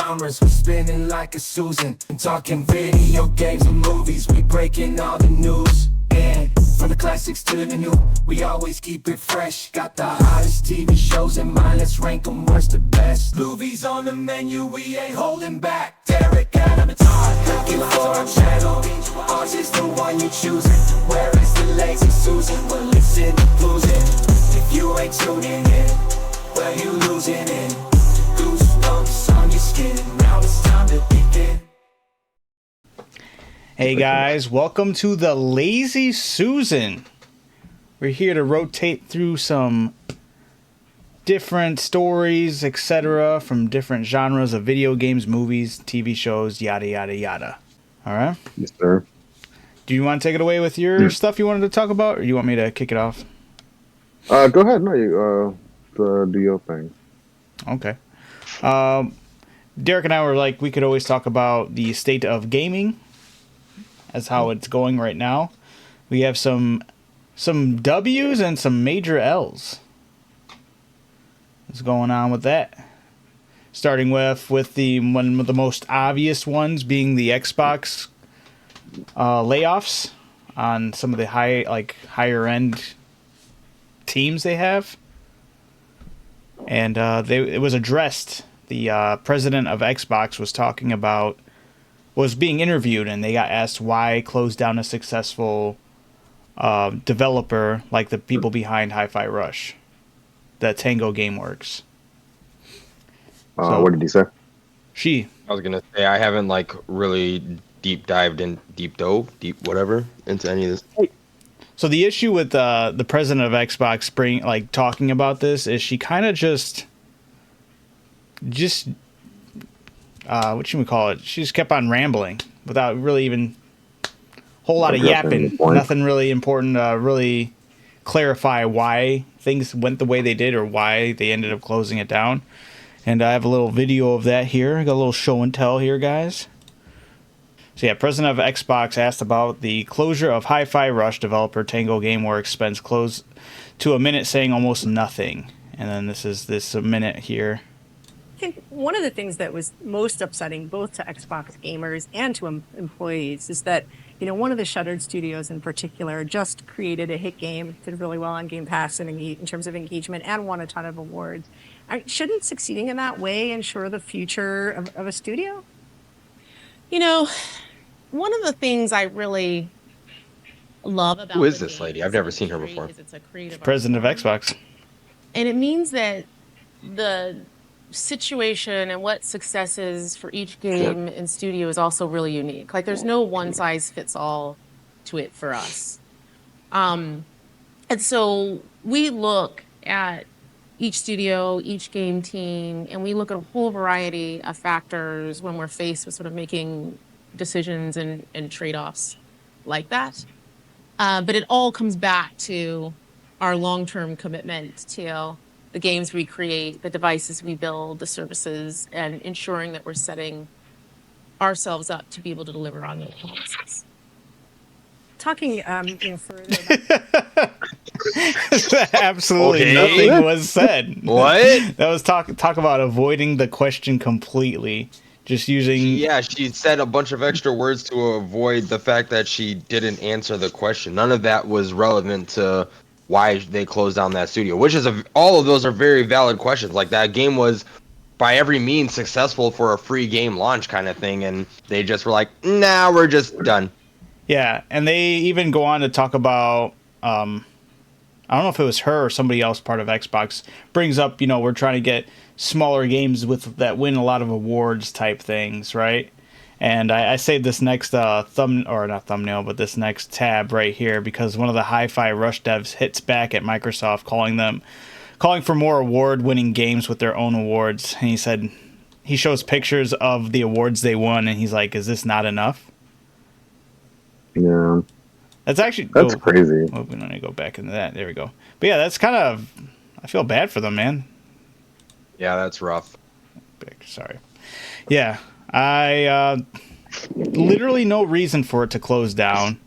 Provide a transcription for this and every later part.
genres, we're spinning like a Susan. And talking video games and movies, we breaking all the news. And from the classics to the new, we always keep it fresh. Got the hottest TV shows in mind, let's rank them worst to best. Movies on the menu, we ain't holding back. Derek, Adam, and Todd, looking for our channel. Ours is the one you choosing. Where is the lazy Susan? Well, listen to losing. If you ain't tuning in, well, you losing it. Goosebumps on your skin, now it's time to begin. Hey guys, welcome to the Lazy Susan. We're here to rotate through some different stories, etc., from different genres of video games, movies, TV shows, yada yada yada. All right? Yes, sir. Do you want to take it away with your stuff you wanted to talk about, or you want me to kick it off? Go ahead. No, you do your thing. Okay. Derek and I were like, we could always talk about the state of gaming as how it's going right now. We have some W's and some major L's. What's going on with that? Starting with the one of the most obvious ones being the Xbox layoffs on some of the higher end teams they have. And it was addressed. The president of Xbox was being interviewed, and they got asked why close down a successful developer like the people behind Hi-Fi Rush, the Tango Gameworks. What did he say? I was gonna say I haven't really deep dove into any of this. So the issue with the president of Xbox talking about this is she kind of just what should we call it? She just kept on rambling without really even a whole lot of yapping. Nothing really important to really clarify why things went the way they did or why they ended up closing it down. And I have a little video of that here. I got a little show and tell here, guys. So yeah, president of Xbox asked about the closure of Hi-Fi Rush developer Tango Gameworks spends close to a minute saying almost nothing. And then this is a minute here. I think one of the things that was most upsetting both to Xbox gamers and to employees is that, one of the shuttered studios in particular just created a hit game, did really well on Game Pass and in terms of engagement, and won a ton of awards. Shouldn't succeeding in that way ensure the future of a studio? One of the things I really love about who is this lady? I've never seen her before. It's a creative president of Xbox. And it means that the situation and what success is for each game and studio is also really unique. There's no one size fits all to it for us. And so we look at each studio, each game team, and we look at a whole variety of factors when we're faced with sort of making decisions and trade-offs like that. But it all comes back to our long-term commitment to the games we create, the devices we build, the services, and ensuring that we're setting ourselves up to be able to deliver on those promises. Talking further Absolutely nothing was said. What? That was talk about avoiding the question completely. Just using... Yeah, she said a bunch of extra words to avoid the fact that she didn't answer the question. None of that was relevant to why they closed down that studio, which is all of those are very valid questions. That game was by every means successful for a free game launch kind of thing, and they just were like, nah, we're just done. Yeah, and they even go on to talk about, I don't know if it was her or somebody else part of Xbox, brings up, we're trying to get smaller games that win a lot of awards type things, right? And I saved this next this next tab right here because one of the Hi-Fi Rush devs hits back at Microsoft calling for more award-winning games with their own awards. And he said, he shows pictures of the awards they won, and he's like, is this not enough? Yeah. That's crazy. Oh, we don't need to go back into that. There we go. But yeah, that's kind of, I feel bad for them, man. Yeah, that's rough. Sorry. Yeah. Literally no reason for it to close down.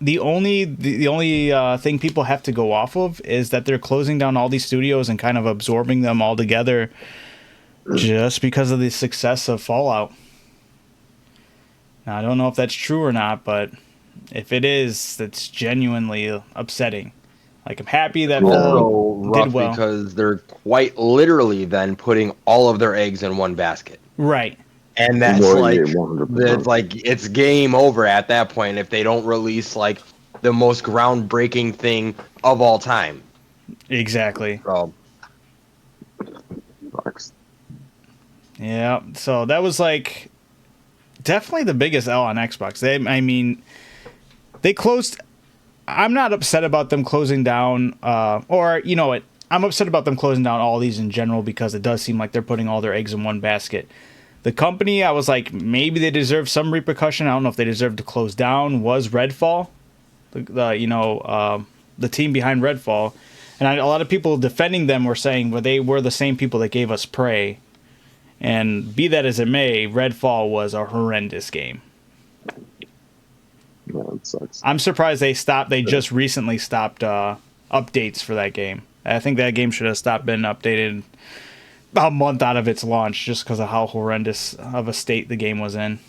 The only thing people have to go off of is that they're closing down all these studios and kind of absorbing them all together just because of the success of Fallout. Now, I don't know if that's true or not, but if it is, that's genuinely upsetting. Like, I'm happy that Fallout Also rough did well. because they're quite literally then putting all of their eggs in one basket. Right. And that's Well, like, yeah, 100%. that's like, it's game over at that point if they don't release like the most groundbreaking thing of all time. Exactly. So, Sucks. Yeah. So that was like definitely the biggest L on Xbox. They closed. I'm not upset about them closing down, or you know what? I'm upset about them closing down all these in general because it does seem like they're putting all their eggs in one basket. The company, I was like, maybe they deserve some repercussion. I don't know if they deserve to close down. Was Redfall, the team behind Redfall, and a lot of people defending them were saying, well, they were the same people that gave us Prey. And be that as it may, Redfall was a horrendous game. Yeah, it sucks. I'm surprised they just recently stopped updates for that game. I think that game should have stopped being updated about a month out of its launch just because of how horrendous of a state the game was in.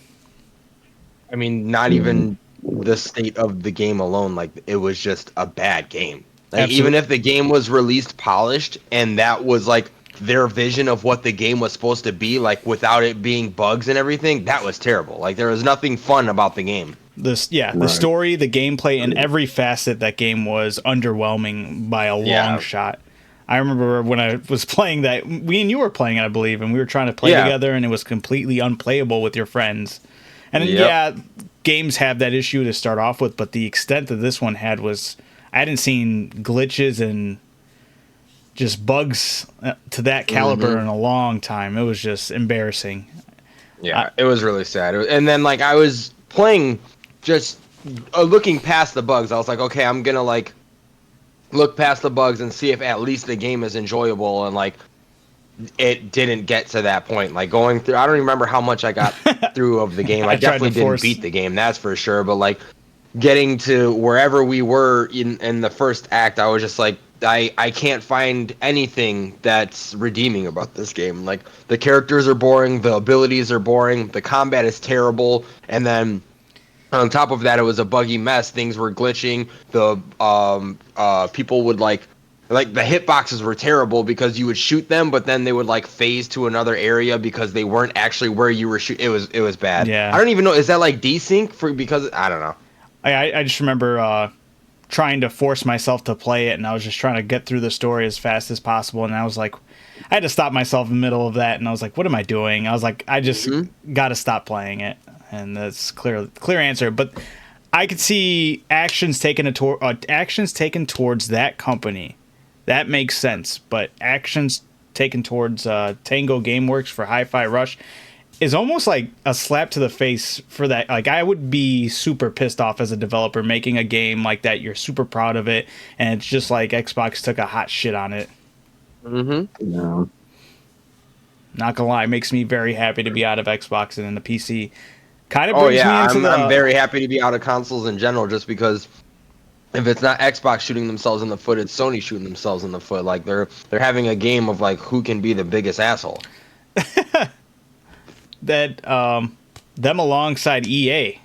I mean, not even the state of the game alone, like it was just a bad game. Like even if the game was released polished and that was like their vision of what the game was supposed to be, like without it being bugs and everything, that was terrible. Like there was nothing fun about the game. The story, the gameplay, and every facet that game was underwhelming by a long shot. I remember when I was playing that, we and you were playing it, I believe, and we were trying to play together, and it was completely unplayable with your friends. And games have that issue to start off with, but the extent that this one had was, I hadn't seen glitches and just bugs to that caliber in a long time. It was just embarrassing. Yeah, it was really sad. And then like I was playing, just looking past the bugs. I was like, okay, I'm gonna like look past the bugs and see if at least the game is enjoyable. And like, it didn't get to that point. Like going through, I don't remember how much I got through of the game. I definitely didn't beat the game, that's for sure. But like getting to wherever we were in the first act, I was just like, I can't find anything that's redeeming about this game. Like the characters are boring, the abilities are boring, the combat is terrible, and then on top of that, it was a buggy mess. Things were glitching. The people would like the hitboxes were terrible because you would shoot them, but then they would like phase to another area because they weren't actually where you were shooting. It was bad. Yeah. I don't even know. Is that like desync because I don't know. I just remember trying to force myself to play it, and I was just trying to get through the story as fast as possible, and I was like, I had to stop myself in the middle of that, and I was like, what am I doing? I was like, I just got to stop playing it, and that's clear answer. But I could see actions taken towards that company. That makes sense, but actions taken towards Tango Gameworks for Hi-Fi Rush is almost like a slap to the face for that. Like, I would be super pissed off as a developer making a game like that. You're super proud of it, and it's just like Xbox took a hot shit on it. Yeah. Not gonna lie, it makes me very happy to be out of Xbox and in the PC. Kind of brings me into I'm very happy to be out of consoles in general, just because if it's not Xbox shooting themselves in the foot, it's Sony shooting themselves in the foot. Like they're having a game of like who can be the biggest asshole. That them alongside EA.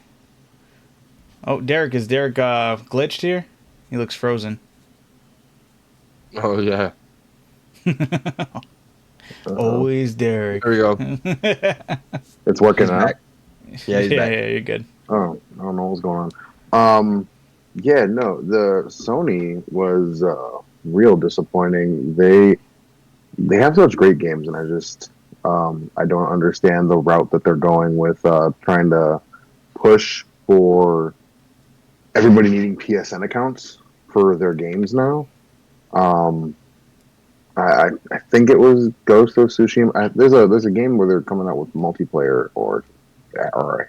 Oh, Derek, is Derek glitched here? He looks frozen. Oh yeah. Always Derek. There we go. It's working out. Yeah, he's back. Yeah, you're good. Oh, I don't know what's going on. Yeah, no, the Sony was real disappointing. They have such great games, and I just I don't understand the route that they're going with trying to push for everybody needing PSN accounts for their games now. I think it was Ghost of Tsushima. There's a game where they're coming out with multiplayer or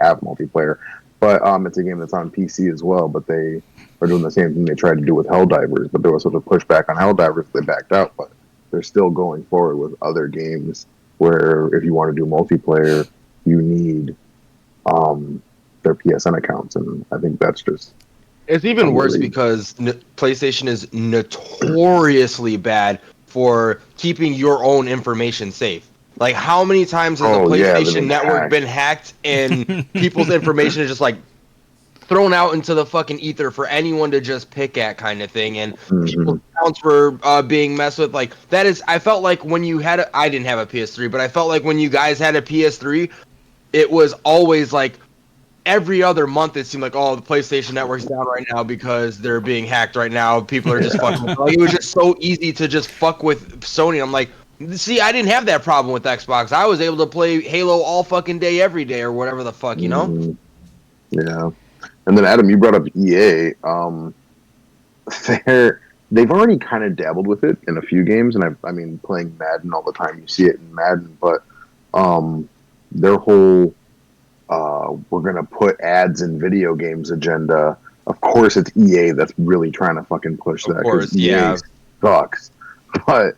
have multiplayer, but it's a game that's on PC as well. But they are doing the same thing they tried to do with Helldivers, but there was such a pushback on Helldivers they backed out. But they're still going forward with other games where if you want to do multiplayer, you need their PSN accounts, and I think that's just. It's even worse because PlayStation is notoriously bad for keeping your own information safe. Like, how many times has the Oh, yeah, they've PlayStation been Network hacked. been hacked and people's information is just like thrown out into the fucking ether for anyone to just pick at, kind of thing, and Hmm. people's accounts were being messed with. Like, that is, I felt like when you had I didn't have a PS3, but I felt like when you guys had a PS3, it was always like every other month it seemed like, oh, the PlayStation Network's down right now because they're being hacked right now. People are just fucking with like, it was just so easy to just fuck with Sony. I'm like, see, I didn't have that problem with Xbox. I was able to play Halo all fucking day, every day, or whatever the fuck, you know? Hmm. Yeah. And then Adam, you brought up EA. They're they've already kind of dabbled with it in a few games, and I mean, playing Madden all the time, you see it in Madden. But their whole we're gonna put ads in video games agenda. Of course, it's EA that's really trying to fucking push Of that course, because EA yeah. sucks. But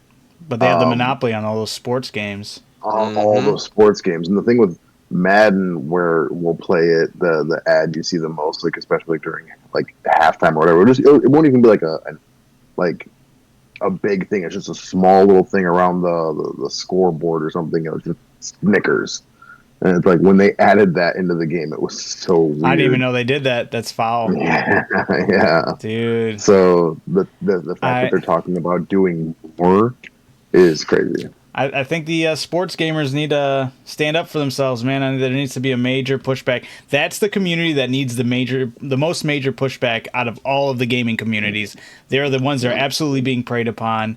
But they have the monopoly on all those sports games. all those sports games, and the thing with Madden, where we'll play it, the ad you see the most, like especially during like halftime or whatever. It won't even be like like a big thing. It's just a small little thing around the scoreboard or something. It was just Snickers. And it's like when they added that into the game, it was so weird. I didn't even know they did that. That's foul. Yeah, yeah. Dude. So the fact that they're talking about doing more is crazy. I think the sports gamers need to stand up for themselves, man. And there needs to be a major pushback. That's the community that needs the most major pushback out of all of the gaming communities. They're the ones that are absolutely being preyed upon.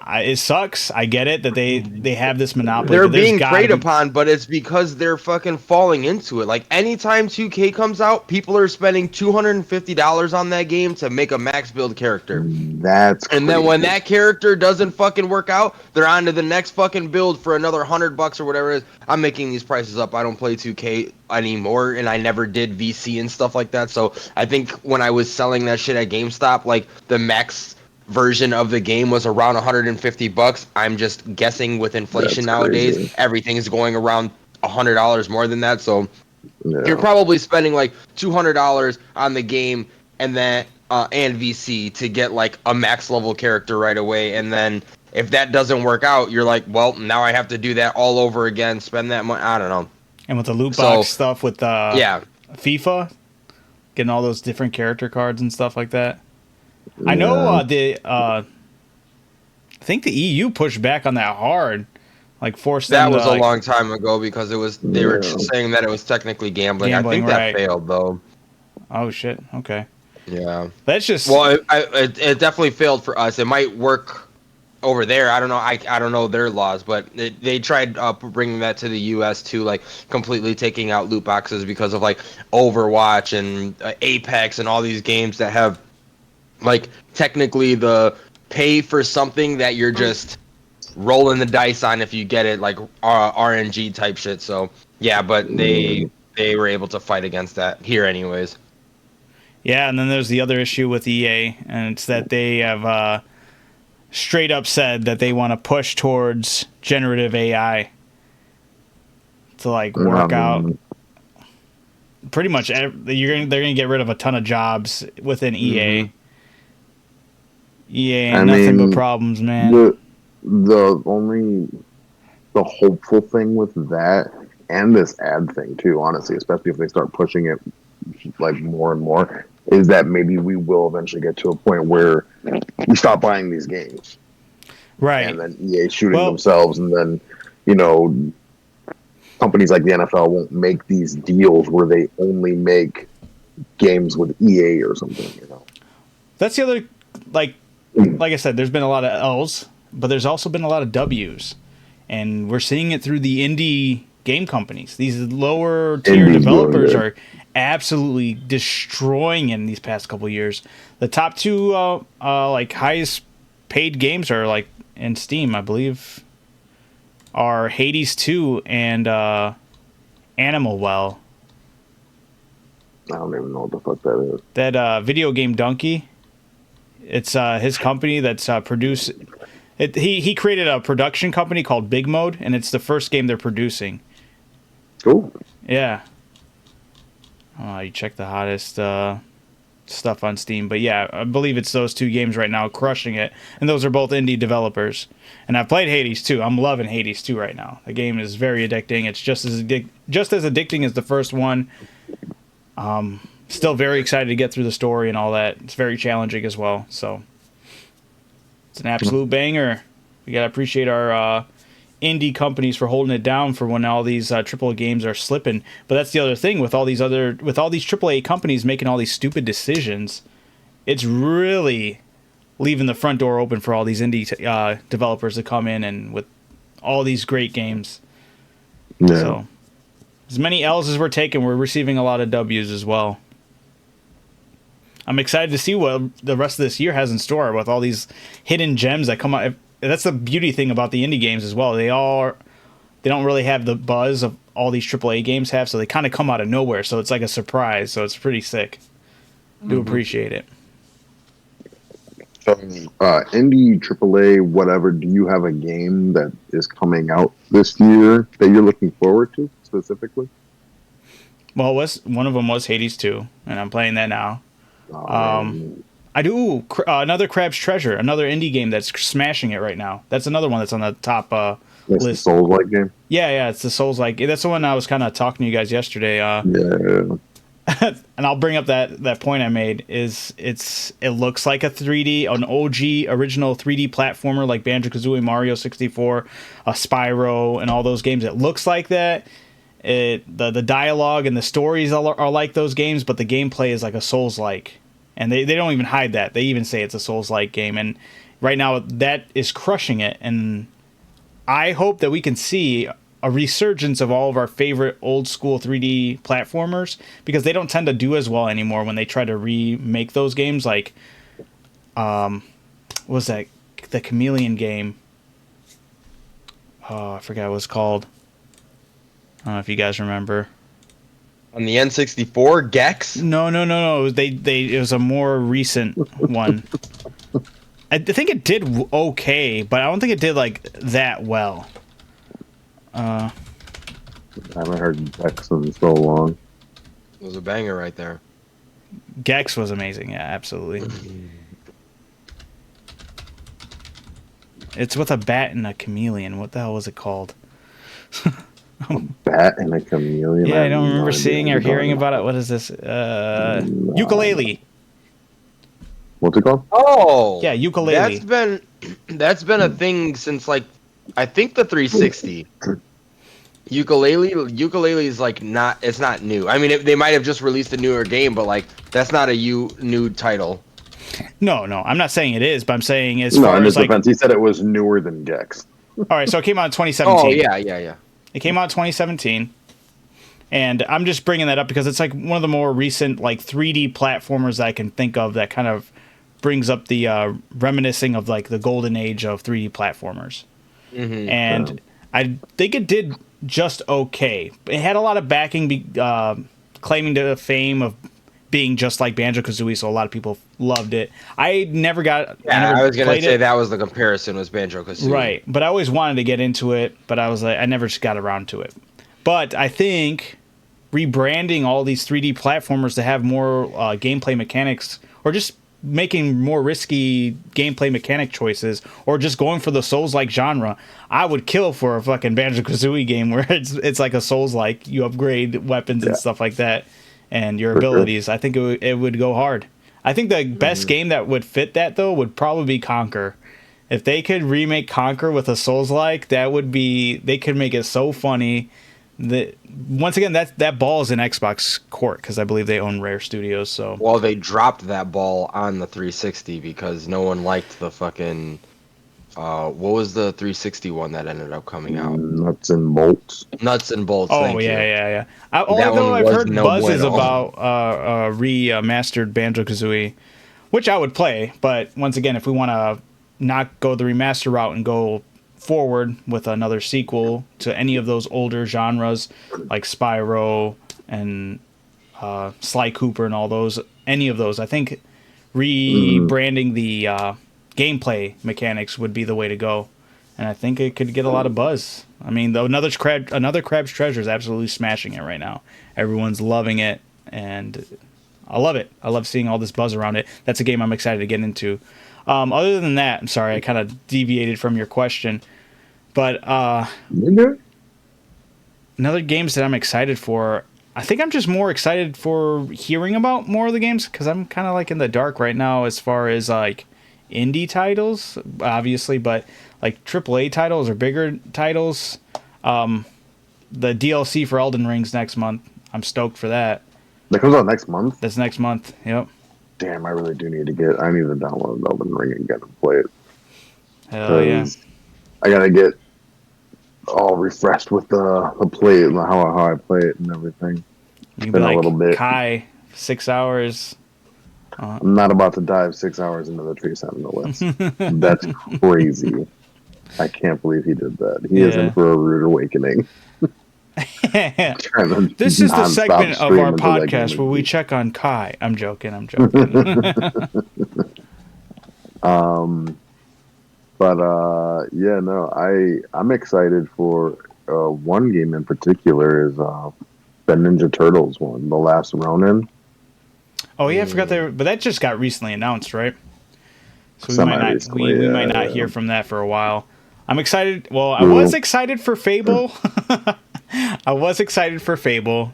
It sucks. I get it that they have this monopoly. They're but there's being gotta preyed be- upon, but it's because they're fucking falling into it. Like, anytime 2K comes out, people are spending $250 on that game to make a max build character. That's And then when crazy. that character doesn't fucking work out, they're on to the next fucking build for another $100 or whatever it is. I'm making these prices up. I don't play 2K anymore, and I never did VC and stuff like that. So I think when I was selling that shit at GameStop, like the max version of the game was around $150. I'm just guessing with inflation That's nowadays, crazy. everything is going around $100 more than that. So Yeah. you're probably spending like $200 on the game and then and VC to get like a max level character right away. And then if that doesn't work out, you're like, well, now I have to do that all over again. Spend that money. I don't know. and with the loot So, box stuff with Yeah, FIFA, getting all those different character cards and stuff like that. I know I think the EU pushed back on that hard, like forced that them was to, a like, long time ago because they were Yeah. saying that it was technically gambling. I Gambling, think that right. failed though. Oh shit. Okay. Yeah. That's just Well, it definitely failed for us. It might work over there. I don't know. I don't know their laws, but they tried bringing that to the U.S. too, like completely taking out loot boxes because of like Overwatch and Apex and all these games that have like technically the pay for something that you're just rolling the dice on if you get it, like RNG type shit. So yeah, but they were able to fight against that here anyways. Yeah, and then there's the other issue with EA, and it's that they have straight up said that they want to push towards generative AI to like work out pretty much. They're gonna get rid of a ton of jobs within EA. EA ain't nothing but problems, man. The hopeful thing with that and this ad thing too, honestly, especially if they start pushing it like more and more, is that maybe we will eventually get to a point where we stop buying these games, Right. and then EA shooting themselves, and then companies like the NFL won't make these deals where they only make games with EA or something. That's the other, like I said, there's been a lot of L's, but there's also been a lot of W's, and we're seeing it through the indie game companies. These lower tier developers are absolutely destroying in these past couple years. The top two like highest paid games are like in Steam, I believe, are Hades 2 and Animal Well. I don't even know what the fuck that is. That video game Donkey. It's his company that's produced. He created a production company called Big Mode, and it's the first game they're producing. Cool. Yeah. You check the hottest stuff on Steam. But yeah, I believe it's those two games right now crushing it, and those are both indie developers. And I've played Hades 2. I'm loving Hades 2 right now. The game is very addicting. It's just as addicting as the first one. Still very excited to get through the story and all that. It's very challenging as well. So it's an absolute banger. We gotta appreciate our indie companies for holding it down for when all these AAA games are slipping. But that's the other thing with all these AAA companies making all these stupid decisions. It's really leaving the front door open for all these indie developers to come in and with all these great games. Yeah. So as many L's as we're taking, we're receiving a lot of W's as well. I'm excited to see what the rest of this year has in store with all these hidden gems that come out. That's the beauty thing about the indie games as well. They don't really have the buzz of all these AAA games have, so they kind of come out of nowhere. So it's like a surprise. So it's pretty sick. Do appreciate it. So, indie, AAA, whatever, do you have a game that is coming out this year that you're looking forward to specifically? Well, one of them was Hades 2, and I'm playing that now. I do another Crab's Treasure, another indie game that's smashing it right now. That's another one that's on the top That's list. the Souls-like game? Yeah, it's the Souls-like. That's the one I was kind of talking to you guys yesterday. Yeah. And I'll bring up that point I made is it looks like an OG original 3D platformer like Banjo-Kazooie, Mario 64, Spyro, and all those games. It looks like that. The dialogue and the stories are like those games, but the gameplay is like a Souls-like. And they don't even hide that. They even say it's a Souls-like game. And right now that is crushing it. And I hope that we can see a resurgence of all of our favorite old school 3D platformers, because they don't tend to do as well anymore when they try to remake those games. Like, what was that? The Chameleon game. Oh, I forgot what it was called. I don't know if you guys remember. On the N64, Gex? No. It was a more recent one. I think it did okay, but I don't think it did like that well. I haven't heard Gex in so long. It was a banger right there. Gex was amazing, yeah, absolutely. It's with a bat and a chameleon. What the hell was it called? Bat and a chameleon? Yeah, I don't remember seeing or hearing about it. What is this? Ukulele. What's it called? Oh! Yeah, ukulele. That's been a thing since, like, I think the 360. Ukulele is like it's not new. I mean, they might have just released a newer game, but like that's not a new title. No, I'm not saying it is, but I'm saying in far his as like, defense, he said it was newer than Gex. all right, so it came out in 2017. Oh yeah. It came out in 2017, and I'm just bringing that up because it's like one of the more recent like 3D platformers that I can think of that kind of brings up the reminiscing of like the golden age of 3D platformers. Mm-hmm. And I think it did just okay. It had a lot of backing, claiming to fame of being just like Banjo-Kazooie, so a lot of people loved it. I never I was gonna say that was the comparison, was Banjo-Kazooie. Right, but I always wanted to get into it, but I was like, I never just got around to it. But I think rebranding all these 3D platformers to have more gameplay mechanics, or just making more risky gameplay mechanic choices, or just going for the Souls-like genre, I would kill for a fucking Banjo-Kazooie game where it's like a Souls-like. You upgrade weapons and stuff like that, and your abilities. Sure. I think it would go hard. I think the best game that would fit that, though, would probably be Conquer. If they could remake Conquer with a Souls-like, they could make it so funny. Once again, that ball is in Xbox court because I believe they own Rare Studios. So well, they dropped that ball on the 360 because no one liked the fucking what was the 360 one that ended up coming out? Nuts and bolts. Nuts and bolts. Oh yeah. Although I've heard buzzes about remastered Banjo-Kazooie, which I would play. But once again, if we want to not go the remaster route and go forward with another sequel to any of those older genres like Spyro and Sly Cooper and all those, any of those, I think rebranding the gameplay mechanics would be the way to go, and I think it could get a lot of buzz. I mean, another Crab's Treasure is absolutely smashing it right now. Everyone's loving it, and I love it. I love seeing all this buzz around it. That's a game I'm excited to get into. Other than that, I'm sorry, I kind of deviated from your question. But another games that I'm excited for, I think I'm just more excited for hearing about more of the games because I'm kind of like in the dark right now as far as like indie titles, obviously, but like AAA titles or bigger titles. The DLC for Elden Ring's next month. I'm stoked for that. That comes out next month? That's next month, yep. Damn, I really do need to download Elden Ring again and play it. Hell yeah. I gotta get all refreshed with the play and how I play it and everything. You can be like, a little bit. Kai, 6 hours. I'm not about to dive 6 hours into the Tree Sentinelist. That's crazy. I can't believe he did that. He is in for a rude awakening. This is the segment of our podcast where we check on Kai. I'm joking. Yeah, no, I'm excited for one game in particular is the Ninja Turtles one, The Last Ronin. Oh yeah, I forgot that, but that just got recently announced, right? So we might not hear from that for a while. I'm excited. Well, I was excited for Fable. I was excited for Fable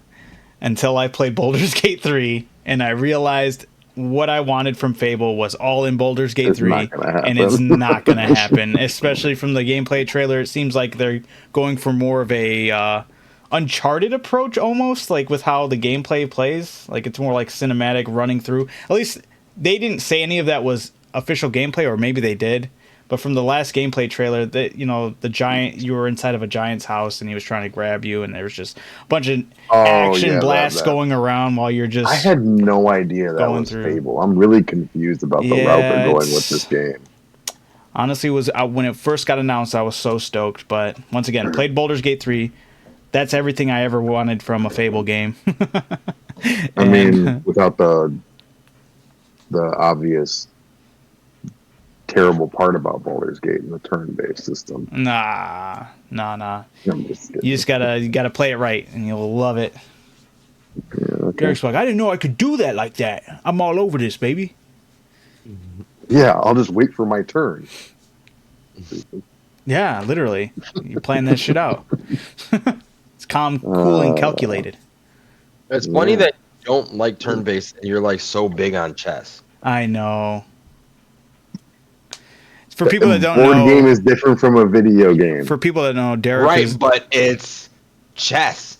until I played Baldur's Gate 3 and I realized what I wanted from Fable was all in Baldur's Gate 3, and it's not going to happen, especially from the gameplay trailer. It seems like they're going for more of a Uncharted approach almost, like with how the gameplay plays. Like it's more like cinematic running through. At least they didn't say any of that was official gameplay, or maybe they did. But from the last gameplay trailer, that the giant, you were inside of a giant's house and he was trying to grab you, and there was just a bunch of action blasts going around while you're just. I had no idea that was Fable. I'm really confused about the route they're going with this game. Honestly, when it first got announced, I was so stoked. But once again, played Baldur's Gate 3. That's everything I ever wanted from a Fable game. I mean, without the obvious terrible part about Baldur's Gate and the turn-based system. Nah. I'm just kidding. You gotta play it right, and you'll love it. Yeah, okay. Derek's like, I didn't know I could do that like that. I'm all over this, baby. Yeah, I'll just wait for my turn. Yeah, literally. You're playing that shit out. It's calm, cool, and calculated. It's funny that you don't like turn-based and you're like so big on chess. I know. For people that don't know, board game is different from a video game. For people that know, Derek is, but it's chess.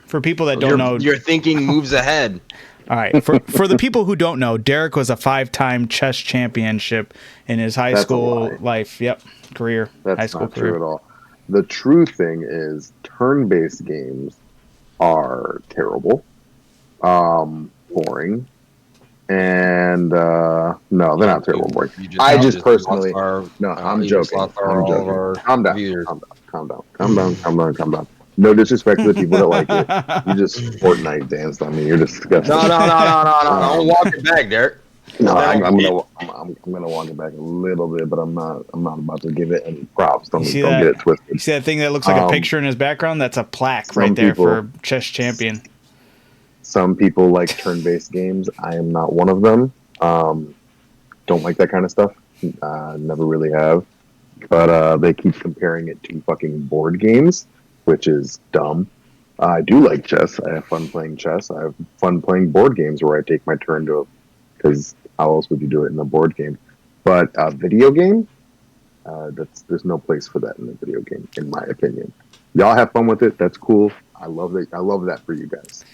For people that don't know, you're thinking moves ahead. All right. For the people who don't know, Derek was a 5-time chess championship in his high school life. Yep, career. That's high school not career. True at all. The true thing is, turn-based games are terrible, boring. And no, they're not terrible boring. I just personally, I'm joking. Calm down. No disrespect to the people that like it. You just Fortnite danced on me. You're disgusting. No. I'm walking back, Derek. No, I'm gonna walk it back a little bit, but I'm not about to give it any props. Don't get it twisted. You see that thing that looks like a picture in his background? That's a plaque right there for chess champion. Some people like turn-based games. I am not one of them. Don't like that kind of stuff. Never really have. But they keep comparing it to fucking board games, which is dumb. I do like chess. I have fun playing chess. I have fun playing board games where I take my turn to, because how else would you do it in a board game? But a video game, there's no place for that in a video game, in my opinion. Y'all have fun with it. That's cool. I love that. I love that for you guys.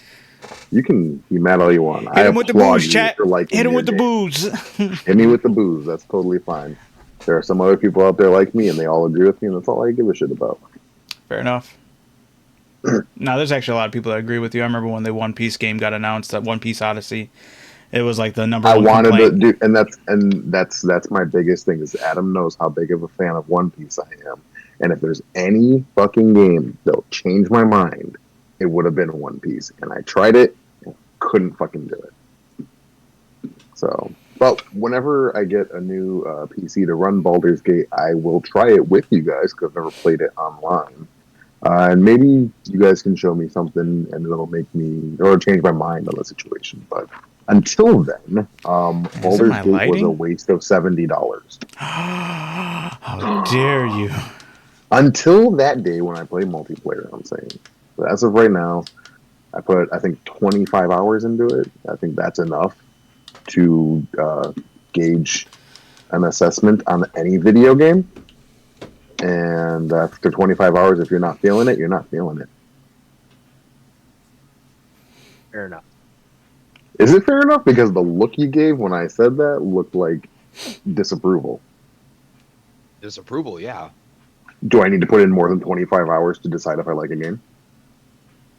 You can be mad all you want. Hit him with the booze, chat. Hit him with the booze. Hit me with the booze. That's totally fine. There are some other people out there like me, and they all agree with me, and that's all I give a shit about. Fair enough. No, there's actually a lot of people that agree with you. I remember when the One Piece game got announced, that One Piece Odyssey. It was like the number one complaint. I wanted to do, and that's my biggest thing. Is Adam knows how big of a fan of One Piece I am, and if there's any fucking game that'll change my mind, it would have been One Piece. And I tried it, and couldn't fucking do it. So, but whenever I get a new PC to run Baldur's Gate, I will try it with you guys because I've never played it online. And maybe you guys can show me something, and it'll make me or change my mind on the situation. But until then, Is it Baldur's my Gate was a lighting? waste of $70. How dare you? Until that day when I play multiplayer, I'm saying. But as of right now, I put I think 25 hours into it. I think that's enough to gauge an assessment on any video game. And after 25 hours, if you're not feeling it, you're not feeling it. Fair enough. Is it fair enough? Because the look you gave when I said that looked like disapproval. Disapproval, yeah. Do I need to put in more than 25 hours to decide if I like a game?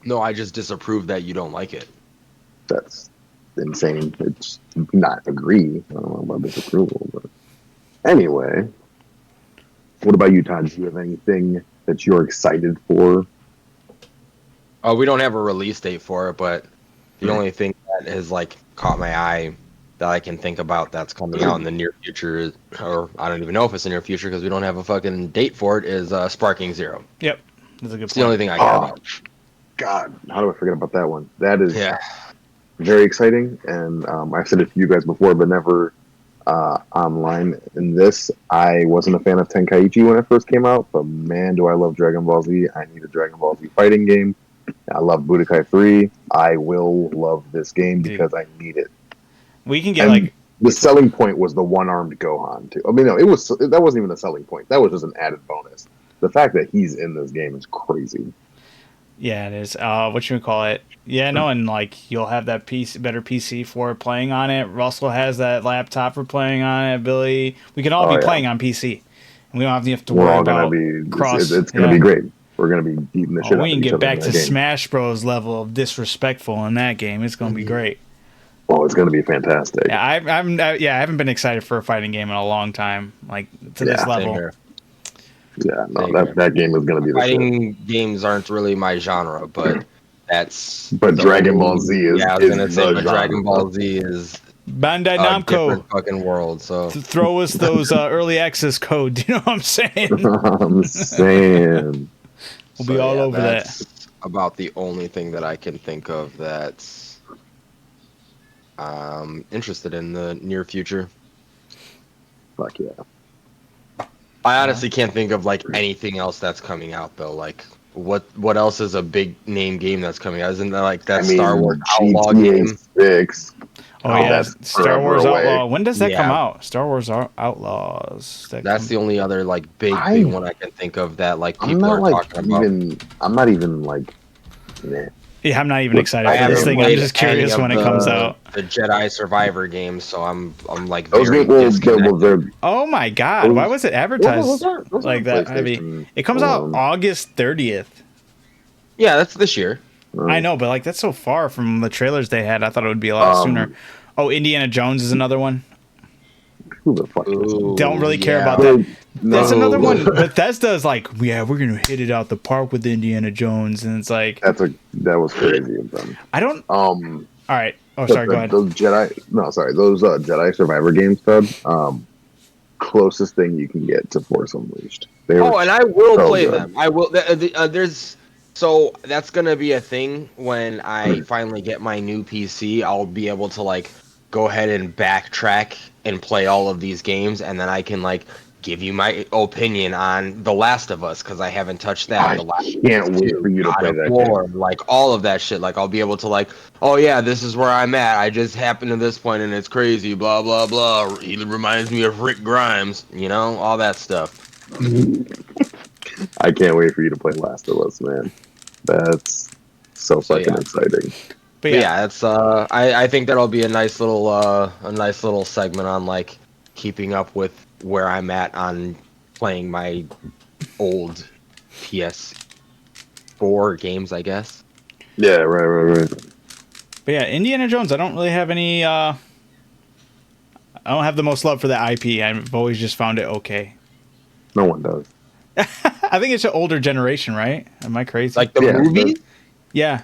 No, I just disapprove that you don't like it. That's insane. It's not agree. I don't know about disapproval, but anyway. What about you, Todd? Do you have anything that you're excited for? Oh, we don't have a release date for it, but the only thing that has like caught my eye that I can think about that's coming out in the near future, or I don't even know if it's the near future because we don't have a fucking date for it, is Sparking Zero. Yep, that's a good It's the only point. thing I care about. God, how do I forget about that one? That is Yeah. very exciting, and I've said it to you guys before, but never online. In this, I wasn't a fan of Tenkaichi when it first came out, but man, do I love Dragon Ball Z. I need a Dragon Ball Z fighting game. I love Budokai 3. I will love this game because I need it. We can get And like the selling point was the one-armed Gohan too. I mean, no, that wasn't even a selling point. That was just an added bonus. The fact that he's in this game is crazy. yeah, it is. What you would call it? Yeah, no, and like you'll have that better PC for playing on it. Russell has that laptop for playing on it. Billy, we can all Oh, be yeah. playing on PC, and we don't have to We're worry all gonna about be. cross. It's gonna yeah. be great. We're gonna be beating the shit out We of can each get other back in to that game. Smash Bros. Level of disrespectful in that game. It's gonna be great. Oh, it's gonna be fantastic. Yeah, I haven't been excited for a fighting game in a long time, like to this Yeah, Same level. here. Yeah, no, Same here. that game is gonna be the shit. Fighting games aren't really my genre, but that's But the Dragon Ball only- Z is yeah, I was is gonna the say, but Dragon genre. Ball Z is Bandai a Namco, different fucking world. So throw us those early access codes. You know what I'm saying? I'm saying. We'll be all over that. that's about the only thing that I can think of that's interested in the near future. Fuck yeah. I honestly can't think of like anything else that's coming out though. Like what else is a big name game that's coming out? Isn't that like that Star Wars Outlaw GTA game? 6. Oh yeah, that's Star forever Wars away. Outlaw. When does that come Yeah. out? Star Wars Outlaws. That's the only other like big one I can think of that like I'm people not are like talking about. I'm not even like. Nah. Yeah, I'm not even excited I for this haven't thing. I'm played just any curious of when it comes out. the Jedi Survivor games, so I'm like Those very games, disconnected. they're Oh my god, why was it advertised those like are that heavy? PlayStation It comes out alone. August 30th. Yeah, that's this year. I know, but like that's so far from the trailers they had. I thought it would be a lot sooner. Oh, Indiana Jones is another one. Who the fuck is Ooh, Don't really care yeah. about that. That's No. another one. Bethesda is like, yeah, we're gonna hit it out the park with Indiana Jones, and it's like, that was crazy of them. I don't. All right. Oh, but sorry. Go ahead. Those Jedi Survivor games, Todd. Closest thing you can get to Force Unleashed. Oh, and I will so play good. them. I will. There's so that's gonna be a thing when I finally get my new PC. I'll be able to like go ahead and backtrack and play all of these games, and then I can like give you my opinion on The Last of Us because I haven't touched that. I The Last of can't Us wait 2, for you to God play of that War, like all of that shit. Like I'll be able to like, oh yeah, this is where I'm at. I just happened to this point and it's crazy. Blah blah blah. He reminds me of Rick Grimes. You know, all that stuff. I can't wait for you to play Last of Us, man. That's so fucking yeah. exciting. But Yeah, yeah, it's I think that'll be a nice little segment on like keeping up with where I'm at on playing my old PS4 games, I guess. Yeah, right. but yeah, Indiana Jones. I don't really have any. I don't have the most love for the IP. I've always just found it okay. No one does. I think it's an older generation, right? Am I crazy? Like the Yeah, movie? yeah.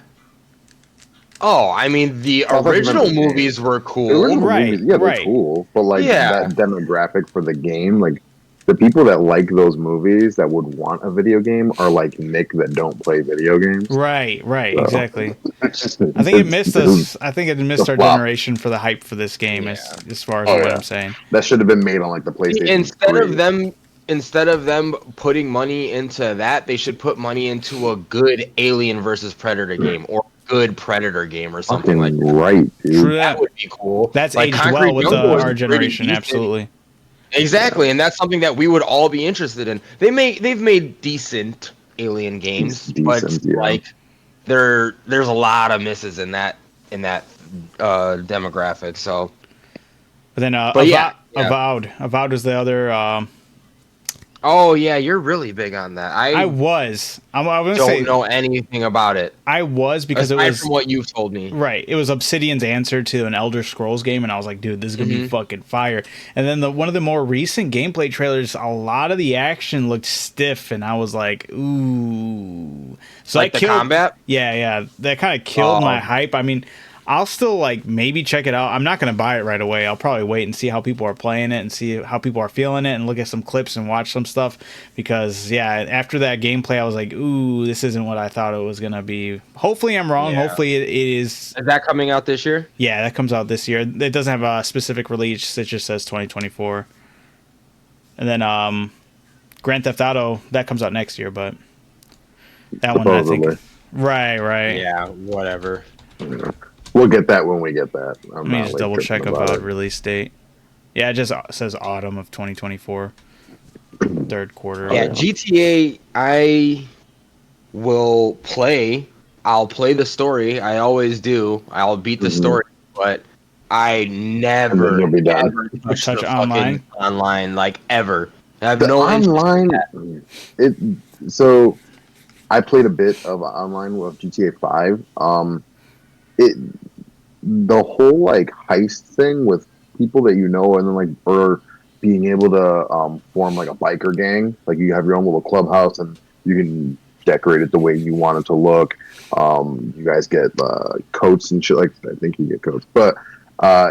Oh, I mean the Oh, that's original remember- movies were The cool. original Right, movies, yeah, they're right. cool, but like Yeah. that demographic for the game, like the people that like those movies that would want a video game are like Nick that don't play video games. Right, So, exactly. it's just, I think it missed us. I think it missed a our flop. generation for the hype for this game, as far as Oh, what yeah. I'm saying. That should have been made on like the PlayStation 3. Instead of them putting money into that, they should put money into a good Alien versus Predator game or a good Predator game or something like Fucking that. right, dude. True That that. would be cool. That's Like aged Concrete well with Jungle was our pretty generation. decent. Absolutely. Exactly, and that's something that we would all be interested in. They've made decent Alien games, Decent, but yeah. like there's a lot of misses in that demographic. So, But then But yeah, yeah. Avowed was the other. Oh yeah, you're really big on that. I was gonna don't say know anything about it I was because it aside was from what you've told me. right. It was Obsidian's answer to an Elder Scrolls game, and I was like, dude, this is gonna be Mhm. fucking fire. And then one of the more recent gameplay trailers, a lot of the action looked stiff, and I was like, ooh. So Like that the killed, combat? yeah, that kind of killed my Oh. hype. I mean, I'll still like maybe check it out. I'm not gonna buy it right away. I'll probably wait and see how people are playing it and see how people are feeling it and look at some clips and watch some stuff because after that gameplay I was like, ooh, this isn't what I thought it was gonna be. Hopefully I'm wrong. Yeah. Hopefully it is. Is that coming out this year? Yeah, that comes out this year. It doesn't have a specific release. It just says 2024. And then Grand Theft Auto that comes out next year, but that one I think. Supposedly. Right. Yeah, whatever. We'll get that when we get that. Let me just double check about release date. Yeah, it just says autumn of 2024, third quarter. Yeah, GTA I will play. I'll play the story. I always do. I'll beat the story, but I never you'll be done. ever touch the online? fucking online like ever. I have The no online. interest. So I played a bit of online with GTA 5. The whole like heist thing with people that you know, and then like or being able to form like a biker gang. Like you have your own little clubhouse, and you can decorate it the way you want it to look. You guys get coats and shit. Like I think you get coats, but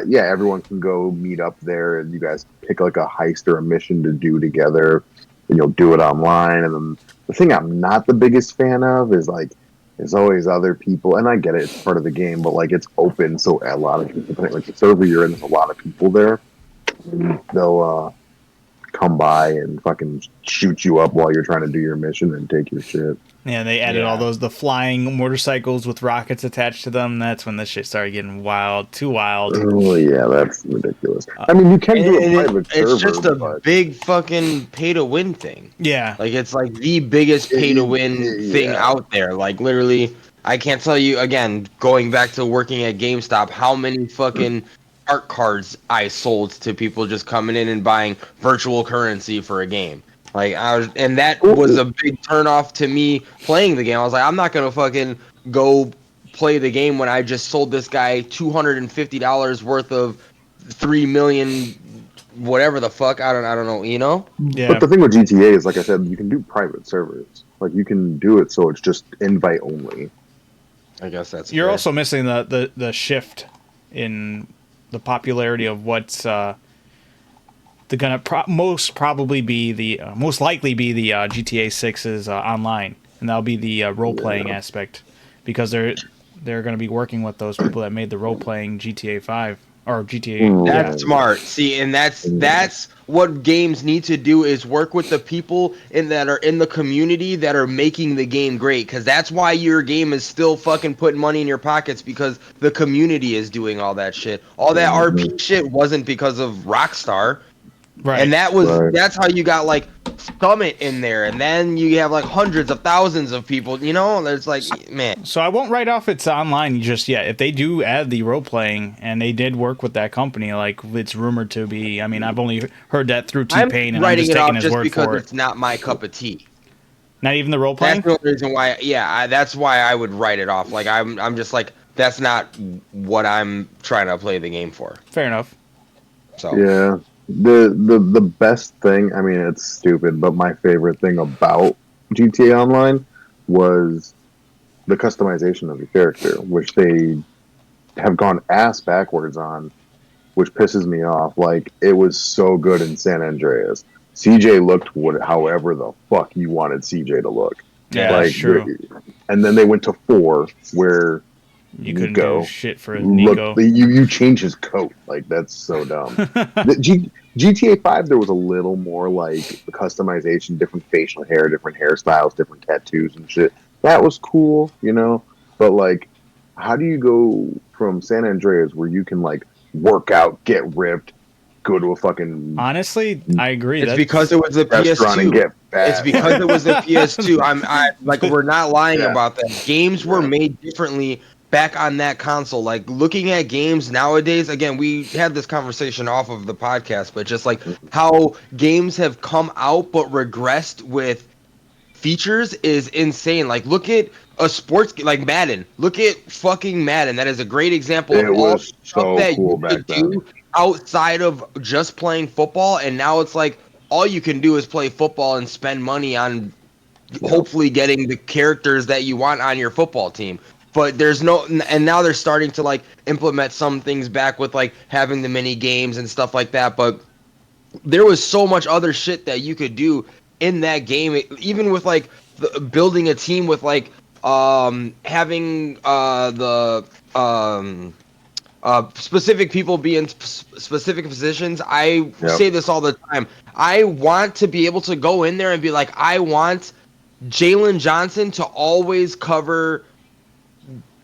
yeah, everyone can go meet up there, and you guys pick like a heist or a mission to do together, and you'll do it online. And then the thing I'm not the biggest fan of is like there's always other people, and I get it, it's part of the game, but like it's open, so a lot of people, like the server you're in, there's a lot of people there. They'll come by and fucking shoot you up while you're trying to do your mission and take your shit. Yeah, they added all the flying motorcycles with rockets attached to them. That's when the shit started getting wild, too wild. Oh yeah, that's ridiculous. I mean, you can do a private server. It's just a but big fucking pay to win thing. Yeah, Like it's like the biggest pay to win thing out there. Like literally, I can't tell you again. Going back to working at GameStop, how many fucking art cards I sold to people just coming in and buying virtual currency for a game. Like that was a big turnoff to me playing the game. I was like, I'm not gonna fucking go play the game when I just sold this guy $250 worth of 3 million, whatever the fuck. I don't know. You know? yeah. But the thing with GTA is, like I said, you can do private servers. Like you can do it so it's just invite only. I guess that's. You're fair. also missing the shift in the popularity of what's gonna most likely be the GTA 6's online, and that'll be the role playing aspect because they're gonna be working with those people that made the role playing GTA 5 or GTA. That's smart. See, and that's what games need to do is work with the people that are in the community that are making the game great. Because that's why your game is still fucking putting money in your pockets because the community is doing all that shit. All that RP shit wasn't because of Rockstar. Right. And that's how you got like Summit in there, and then you have like hundreds of thousands of people. You know, there's like man. So I won't write off its online just yet. If they do add the role playing, and they did work with that company, like it's rumored to be. I mean, I've only heard that through T-Pain, and I'm just taking his word because for it. it's not my cup of tea. Not even the role playing. That's the only reason why. Yeah, that's why I would write it off. Like I'm just like that's not what I'm trying to play the game for. Fair enough. So Yeah. The best thing, I mean, it's stupid, but my favorite thing about GTA Online was the customization of the character, which they have gone ass backwards on, which pisses me off. Like, it was so good in San Andreas. CJ looked however the fuck you wanted CJ to look. Yeah, Like, that's true. and then they went to 4 where You couldn't do Nico shit for looked. Nico. You change his coat. Like, that's so dumb. GTA 5, there was a little more like customization, different facial hair, different hairstyles, different tattoos and shit. That was cool, you know. But like, how do you go from San Andreas where you can like work out, get ripped, go to a fucking Honestly, I agree. It's because it was the restaurant and PS2. get fat? It's because it was the PS2. Like, we're not lying Yeah. about that. Games were made differently back on that console. Like, looking at games nowadays, again, we had this conversation off of the podcast, but just like how games have come out but regressed with features is insane. Like, look at a sports like Madden. Look at fucking Madden. That is a great example It of all was the stuff so that cool you back could then. do outside of just playing football, and now it's like all you can do is play football and spend money on hopefully getting the characters that you want on your football team. But there's no, and now they're starting to like implement some things back with like having the mini games and stuff like that. But there was so much other shit that you could do in that game, even with like building a team with like having the specific people be in specific positions. I say this all the time. I want to be able to go in there and be like, I want Jalen Johnson to always cover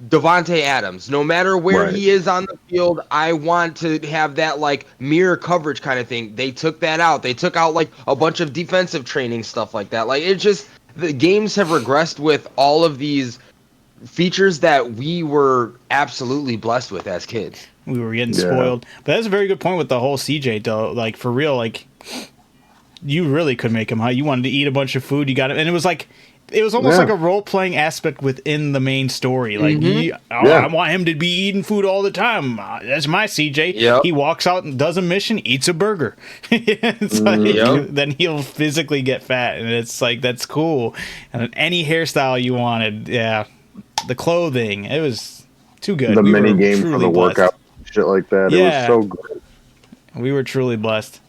Devontae Adams, no matter where he is on the field. I want to have that like mirror coverage kind of thing. They took that out. They took out like a bunch of defensive training stuff like that. Like, it just, the games have regressed with all of these features that we were absolutely blessed with as kids. We were getting spoiled. But that's a very good point with the whole CJ though. Like, for real, like, you really could make him high. You wanted to eat a bunch of food, you got it, and it was like, it was almost like a role-playing aspect within the main story. Like, I want him to be eating food all the time. That's my CJ. Yep. He walks out and does a mission, eats a burger. It's like, then he'll physically get fat, and it's like, that's cool. And any hairstyle you wanted, the clothing, it was too good. The We mini were game for truly the blessed. workout, shit like that. Yeah. It was so good. We were truly blessed.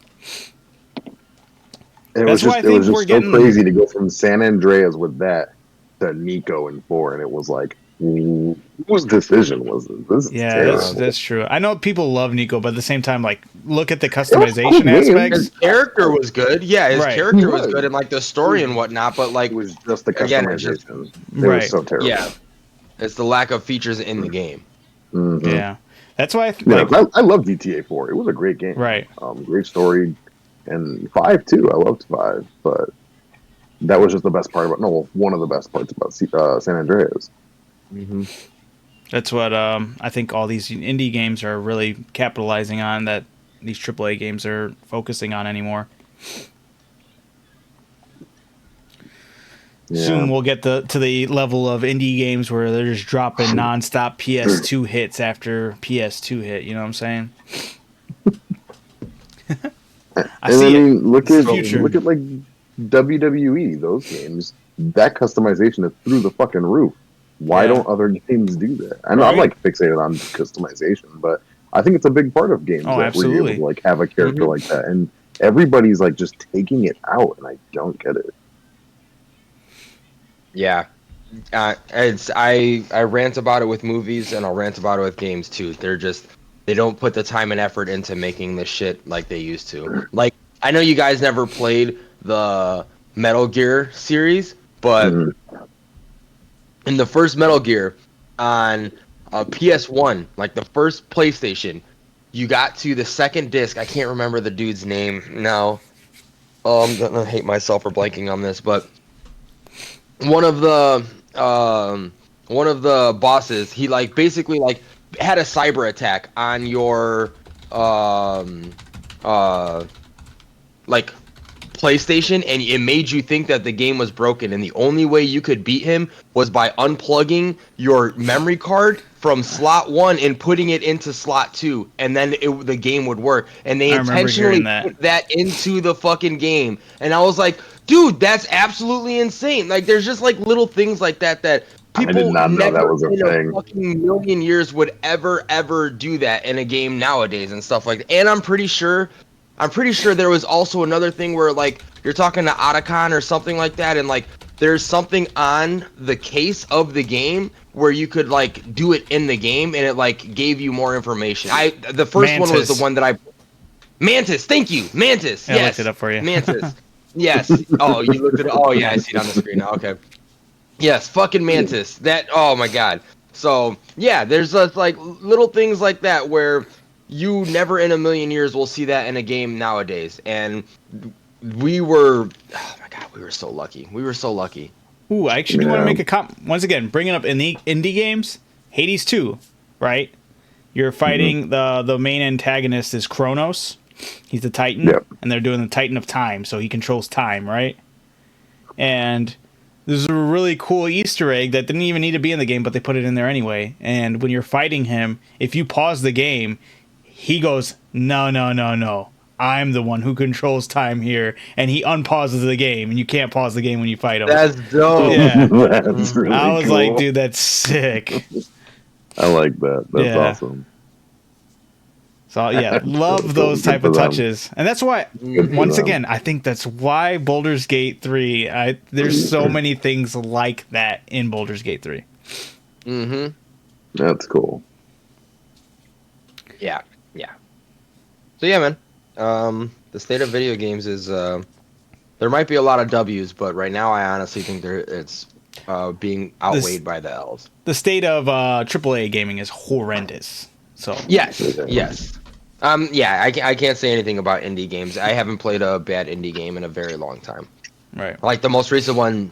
It That's was why I just, think we're so getting crazy to go from San Andreas with that to Nico in 4, and it was like, whose decision was it? This is terrible. that's true. I know people love Nico, but at the same time, like, look at the was a customization cool game. aspects. His character was good. Yeah, his Right. character He was was. good, and like the story and whatnot. But like, It was just the again, it's just- customization. It Right. was so terrible. yeah, it's the lack of features in the game. Mhm. Yeah, that's why Yeah, I love GTA 4. It was a great game. Right. Great story. And 5 too. I loved 5, but that was just the best part about. No, one of the best parts about San Andreas. That's what I think all these indie games are really capitalizing on, that these AAA games are focusing on anymore. Yeah. Soon we'll get to the level of indie games where they're just dropping nonstop PS2 hits after PS2 hit. You know what I'm saying? Look It's the future. at like WWE. Those games, that customization is through the fucking roof. Why don't other games do that? I know I'm Right. like fixated on customization, but I think it's a big part of games Oh, that we're able absolutely. to like have a character like that, and everybody's like just taking it out, and I don't get it. Yeah, I rant about it with movies, and I'll rant about it with games too. They don't put the time and effort into making this shit like they used to. Like, I know you guys never played the Metal Gear series, but in the first Metal Gear on PS1, like the first PlayStation, you got to the second disc. I can't remember the dude's name now. Oh, I'm gonna hate myself for blanking on this, but one of the bosses, he like basically like had a cyber attack on your like PlayStation, and it made you think that the game was broken, and the only way you could beat him was by unplugging your memory card from slot 1 and putting it into slot 2, and then the game would work. And they I remember intentionally hearing that. put that into the fucking game, and I was like, dude, that's absolutely insane. Like, there's just like little things like that I people did not know never that was a in thing. a fucking million years would ever do that in a game nowadays and stuff like that. And I'm pretty sure, I'm pretty sure there was also another thing where like you're talking to Otacon or something like that, and like there's something on the case of the game where you could like do it in the game, and it like gave you more information. The first one was the Mantis. one that I Mantis. Thank you, Mantis. Yeah, I looked Yes, it up for you. Mantis. Yes. Oh, you looked at it. Oh yeah, I see it on the screen now. Okay. Yes, fucking Mantis. That. Oh my god. So yeah, there's just like little things like that where you never in a million years will see that in a game nowadays. And we were, oh my god, we were so lucky. We were so lucky. Ooh, I actually do want to Yeah. make a once again, bringing up indie games, Hades 2, right? You're fighting the main antagonist is Kronos. He's the Titan, Yep. and they're doing the Titan of Time, so he controls time, right? And there's a really cool Easter egg that didn't even need to be in the game, but they put it in there anyway. And when you're fighting him, if you pause the game, he goes, "No, no, no, no. I'm the one who controls time here," and he unpauses the game, and you can't pause the game when you fight him. That's dope. Yeah. That's really I was cool. like, dude, that's sick. I like that. That's Yeah. awesome. So yeah, love those Good type for of them. touches, and that's why. Good for Once them. again, I think that's why Baldur's Gate 3. There's so many things like that in Baldur's Gate 3. Mm-hmm. That's cool. Yeah. Yeah. So yeah, man. The state of video games is there might be a lot of W's, but right now I honestly think it's being outweighed by the L's. The state of AAA gaming is horrendous. So Yes. Yes. Yeah, I can't say anything about indie games. I haven't played a bad indie game in a very long time. right, Like the most recent one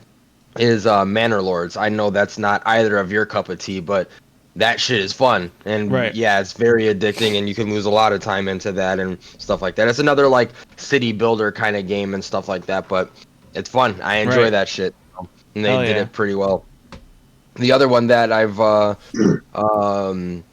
is Manor Lords. I know that's not either of your cup of tea, but that shit is fun. And Right. yeah, it's very addicting and you can lose a lot of time into that and stuff like that. It's another like city builder kind of game and stuff like that, but it's fun. I enjoy Right. that shit. And they Hell did yeah. it pretty well. The other one that I want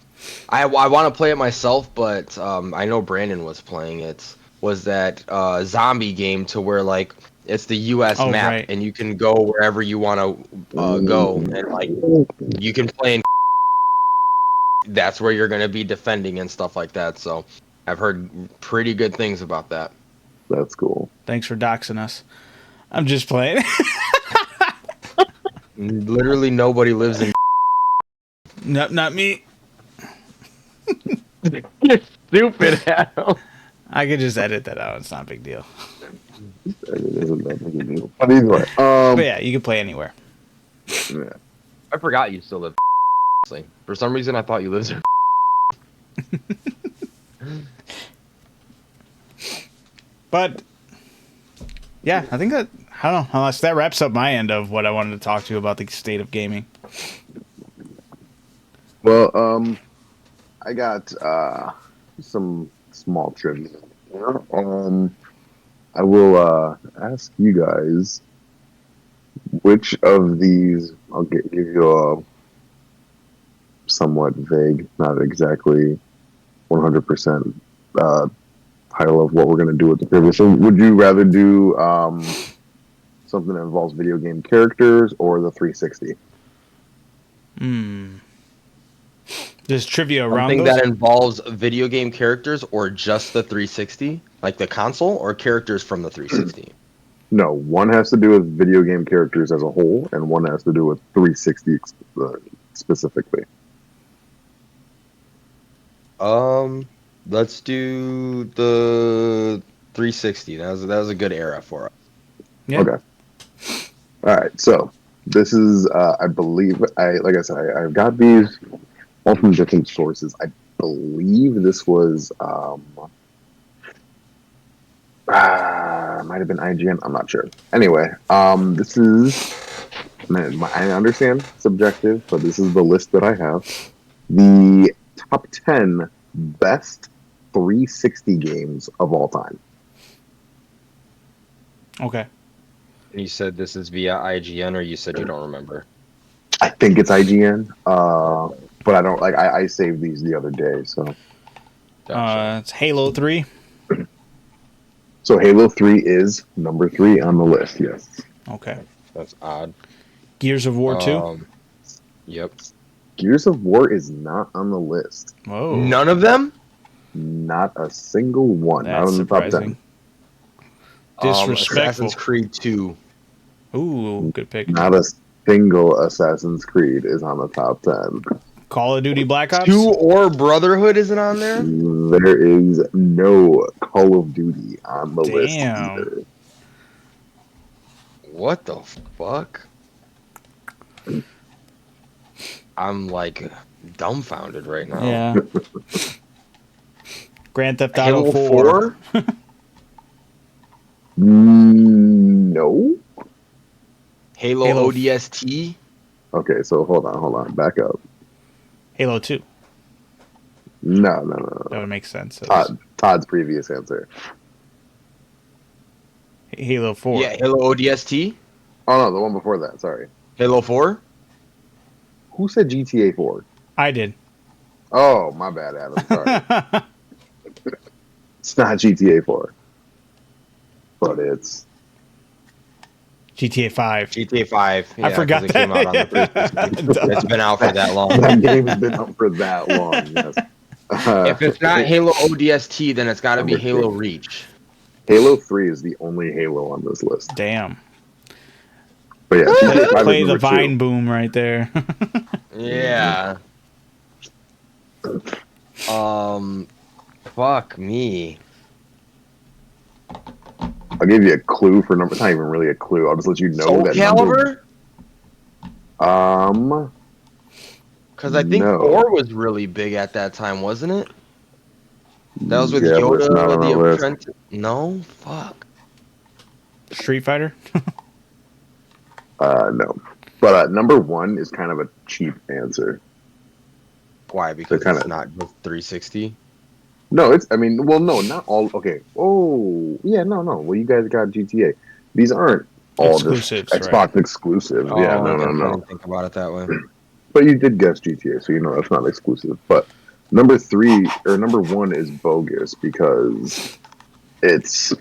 to play it myself, but I know Brandon was playing it. Was that zombie game to where like it's the U.S. Oh, map right. and you can go wherever you want to go, and like you can play in. That's where you're gonna be defending and stuff like that. So I've heard pretty good things about that. That's cool. thanks for doxing us. I'm just playing. Literally nobody lives in. No, not me. Stupid Adam. I could just edit that out. It's not a big deal. It isn't that big a deal. But either way, But yeah, you can play anywhere. yeah. I forgot you still live. For some reason, I thought you lived there. But yeah, I think that I don't know. Unless that wraps up my end of what I wanted to talk to you about the state of gaming. Well, I got some small trivia. I will ask you guys which of these. I'll give you a somewhat vague, not exactly 100% title of what we're going to do with the trivia. So, would you rather do something that involves video game characters or the 360? There's trivia around Something those. that involves video game characters or just the 360, like the console, or characters from the 360. No, one has to do with video game characters as a whole, and one has to do with 360 specifically. Let's do the 360. That was a good era for us. Yeah. Okay. All right. So this is, I believe, like I said, I've got these all from different sources. I believe this was, might have been IGN. I'm not sure. Anyway, this is, I understand subjective, but this is the list that I have. The top 10 best 360 games of all time. Okay. And you said this is via IGN, or you said you don't remember? I think it's IGN, but I don't like. I saved these the other day, so It's Halo 3. so Halo 3 is number 3 on the list. Yes, Okay. That's odd. Gears of War 2. Yep. Gears of War is not on the list. Whoa. None of them? Not a single one. Not That's in the top surprising. 10. Disrespectful. Assassin's Creed 2. Ooh, good pick. Not a single Assassin's Creed is on the top 10. Call of Duty Black Ops. 2 or Brotherhood isn't on there? There is no Call of Duty on the list Damn. either. What the fuck? I'm like dumbfounded right now. Yeah. Grand Theft Auto Halo 4. 4? No. Halo ODST? Okay, so hold on. Back up. Halo 2. No. That would make sense. It was Todd's previous answer. Halo 4. Yeah, Halo ODST? Oh no, the one before that. Sorry. Halo 4? Who said GTA 4? I did. Oh, my bad, Adam. Sorry. It's not GTA 4, but it's GTA 5. GTA 5. I forgot 'cause it that. came out on the 360. It's been out for that long. that game's been out for that long. Yes. If it's not Halo ODST, then it's got to be Number Halo 3. Reach. Halo 3 is the only Halo on this list. Damn. But yeah, GTA 5 Play is the number Vine 2. boom right there. Yeah. Fuck me. I'll give you a clue for number. It's not even really a clue. I'll just let you know Soul that Calibur? number. Because I think No. 4 was really big at that time, wasn't it? That was with Yeah, but it's not Yoda, on the our list. apprentice. No? Fuck. Street Fighter. No. But number 1 is kind of a cheap answer. Why? Because kinda- it's not just 360? No, it's. I mean, well, no, not all. Okay. Oh, yeah, no. Well, you guys got GTA. These aren't all Exclusives, just right. Xbox exclusives. Oh, Yeah, I no. didn't think about it that way. But you did guess GTA, so you know that's not exclusive. But number 1 is bogus because it's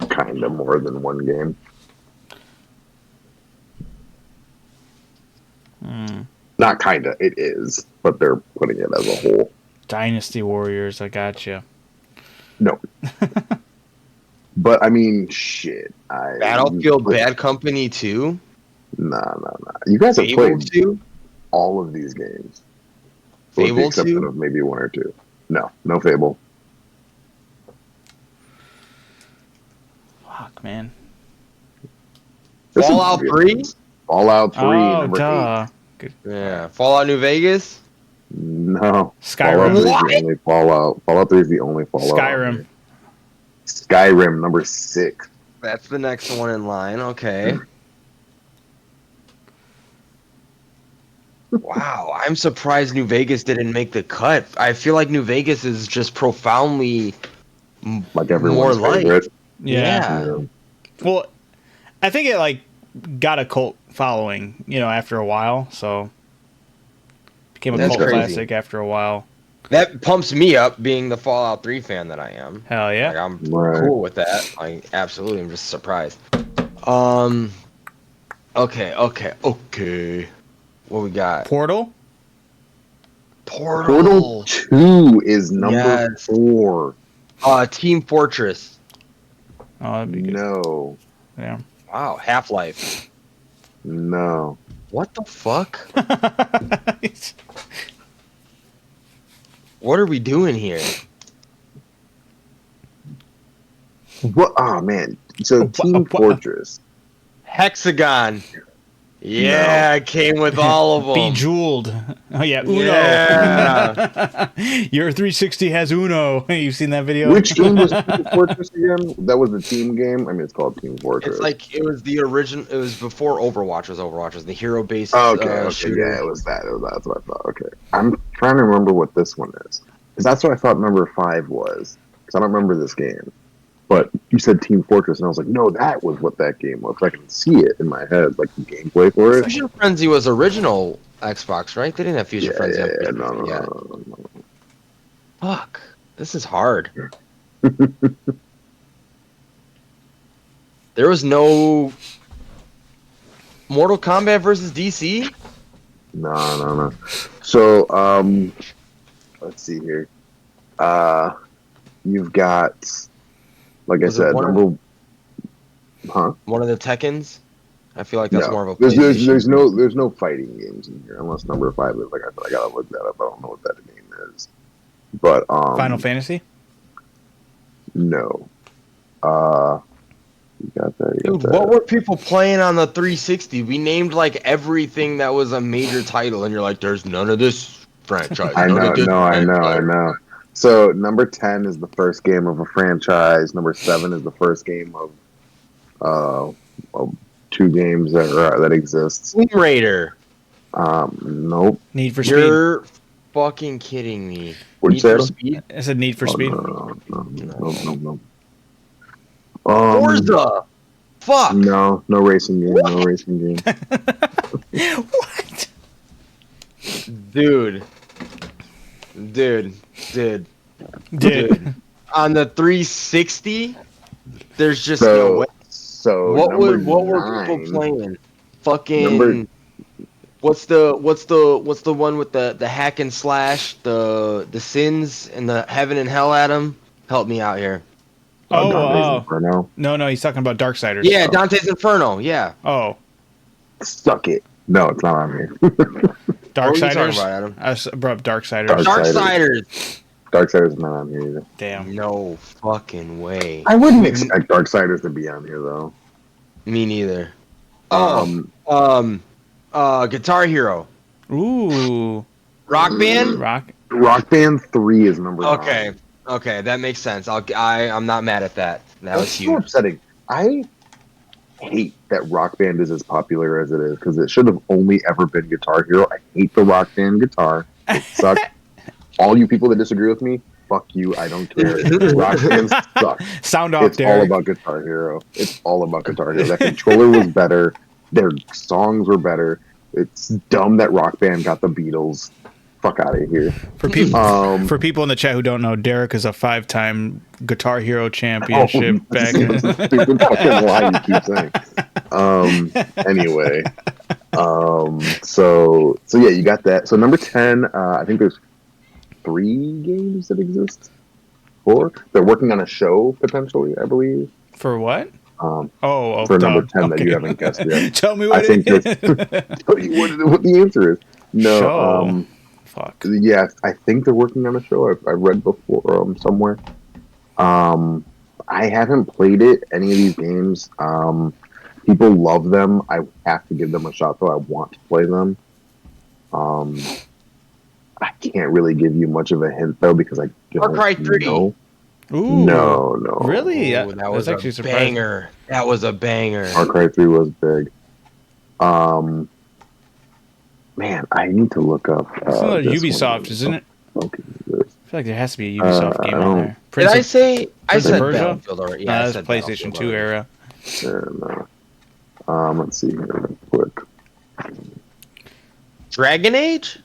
kind of more than one game. Not kind of, it is, but they're putting it as a whole. Dynasty Warriors. I got you. No. But I mean, shit. Battlefield Bad Company 2? Nah. You guys have Fable played 2? all of these games. With the Fable exception 2? of maybe 1 or 2. No Fable. Fuck, man. This is Fallout obvious. 3? Fallout 3, Oh, number duh. 8. Yeah. Fallout New Vegas? No. Skyrim. Fallout 3 is the only Fallout. Fallout 3 is the only Fallout. Skyrim. Skyrim, number 6. That's the next one in line. Okay. Wow, I'm surprised New Vegas didn't make the cut. I feel like New Vegas is just profoundly Like everyone's more favorite. Yeah. Yeah. Well, I think it like got a cult following, after a while. So became a That's cult crazy. classic after a while. That pumps me up, being the Fallout 3 fan that I am. Hell Like, yeah. I'm Right. cool with that. I absolutely am just surprised. Okay. What we got? Portal. Portal 2 is number Yes. 4. Team Fortress. Oh, that'd be good. No. Yeah. Wow, Half-Life. No. What the fuck? What are we doing here? What? Oh, man. So, Team Fortress. Hexagon. Yeah, it came with all of them. Bejeweled. Oh yeah, Uno. Yeah. Your 360 has Uno. You've seen that video? Which game was Team Fortress again? That was the team game? I mean, it's called Team Fortress. It's like, it was the original, it was before Overwatch was Overwatch. It was the hero-based Okay, shooter. yeah, it was that. That's what I thought. Okay. I'm trying to remember what this one is. Because that's what I thought number 5 was. Because I don't remember this game. But you said Team Fortress, and I was like, no, that was what that game was. I can see it in my head, like the gameplay for it. Fusion Frenzy was original Xbox, right? They didn't have Fusion Yeah, Frenzy. yeah, on no. PS3 yet. Fuck. This is hard. There was no Mortal Kombat versus DC? No. So, let's see here. You've got, like I Was it said, one huh? one of the Tekkens? I feel like that's No, more of a there's PlayStation. there's no fighting games in here unless number 5 is like I gotta look that up. I don't know what that game is, but Final Fantasy. no. You got that. You got Dude, that. what were people playing on the 360? We named like everything that was a major title, and you're like, "There's none of this franchise." I None know, of this no, I know, I franchise." know. So number 10 is the first game of a franchise. Number 7 is the first game of 2 games that exists. Tomb Raider. Nope. Need for Speed. You're fucking kidding me. What'd Need you for say? Speed. I said Need for Oh, Speed. no. Forza. Fuck. No racing game. No racing game. What? Dude. On the 360, there's just no way. So What number were people 9 playing? Fucking Number- what's the one with the hack and slash, the sins and the heaven and hell at 'em? Help me out here. Dante's Inferno. No, he's talking about Darksiders. Yeah, Dante's Inferno. Yeah. Oh, Suck it. No, it's not on here. What were you talking Darksiders. about, Adam? I brought up Darksiders. Darksiders. Darksiders. Darksiders is not on here either. Damn. No fucking way. I wouldn't expect Darksiders to be on here though. Me neither. Guitar Hero. Ooh. Rock Band? Rock Band 3 is number 9. Okay, that makes sense. I'm not mad at that. That was That's so huge. upsetting. I hate that Rock Band is as popular as it is because it should have only ever been Guitar Hero. I hate the Rock Band guitar. It sucks. All you people that disagree with me, fuck you. I don't care. Rock Band sucks. Sound off, It's all Derek. about Guitar Hero. It's all about Guitar Hero. That controller was better. Their songs were better. It's dumb that Rock Band got the Beatles. Fuck out of here. For people in the chat who don't know, Derek is a 5-time Guitar Hero championship back in Stupid fucking lie you keep saying. Anyway. So yeah, you got that. So number 10, I think there's 3 games that exist. 4. They're working on a show potentially, I believe. For what? For For number 10 that you haven't guessed yet. Tell me what I think it is. tell you what the answer is. No. Show. Fuck. Yeah, I think they're working on a show. I read before somewhere. I haven't played it, any of these games. People love them. I have to give them a shot, though. I want to play them. I can't really give you much of a hint, though, because I don't Far Cry 3. know. Ooh. No. Really? Ooh, that was actually a surprising. banger. That was a banger. Far Cry 3 was big. Man, I need to look up. It's another this Ubisoft, one. isn't it? Okay, I feel like there has to be a Ubisoft game on there. Did I say? I Prince of said Persia? Battlefield already. Yeah, I That's said PlayStation Battlefield 2 already. era. And, let's see here real quick. Dragon Age?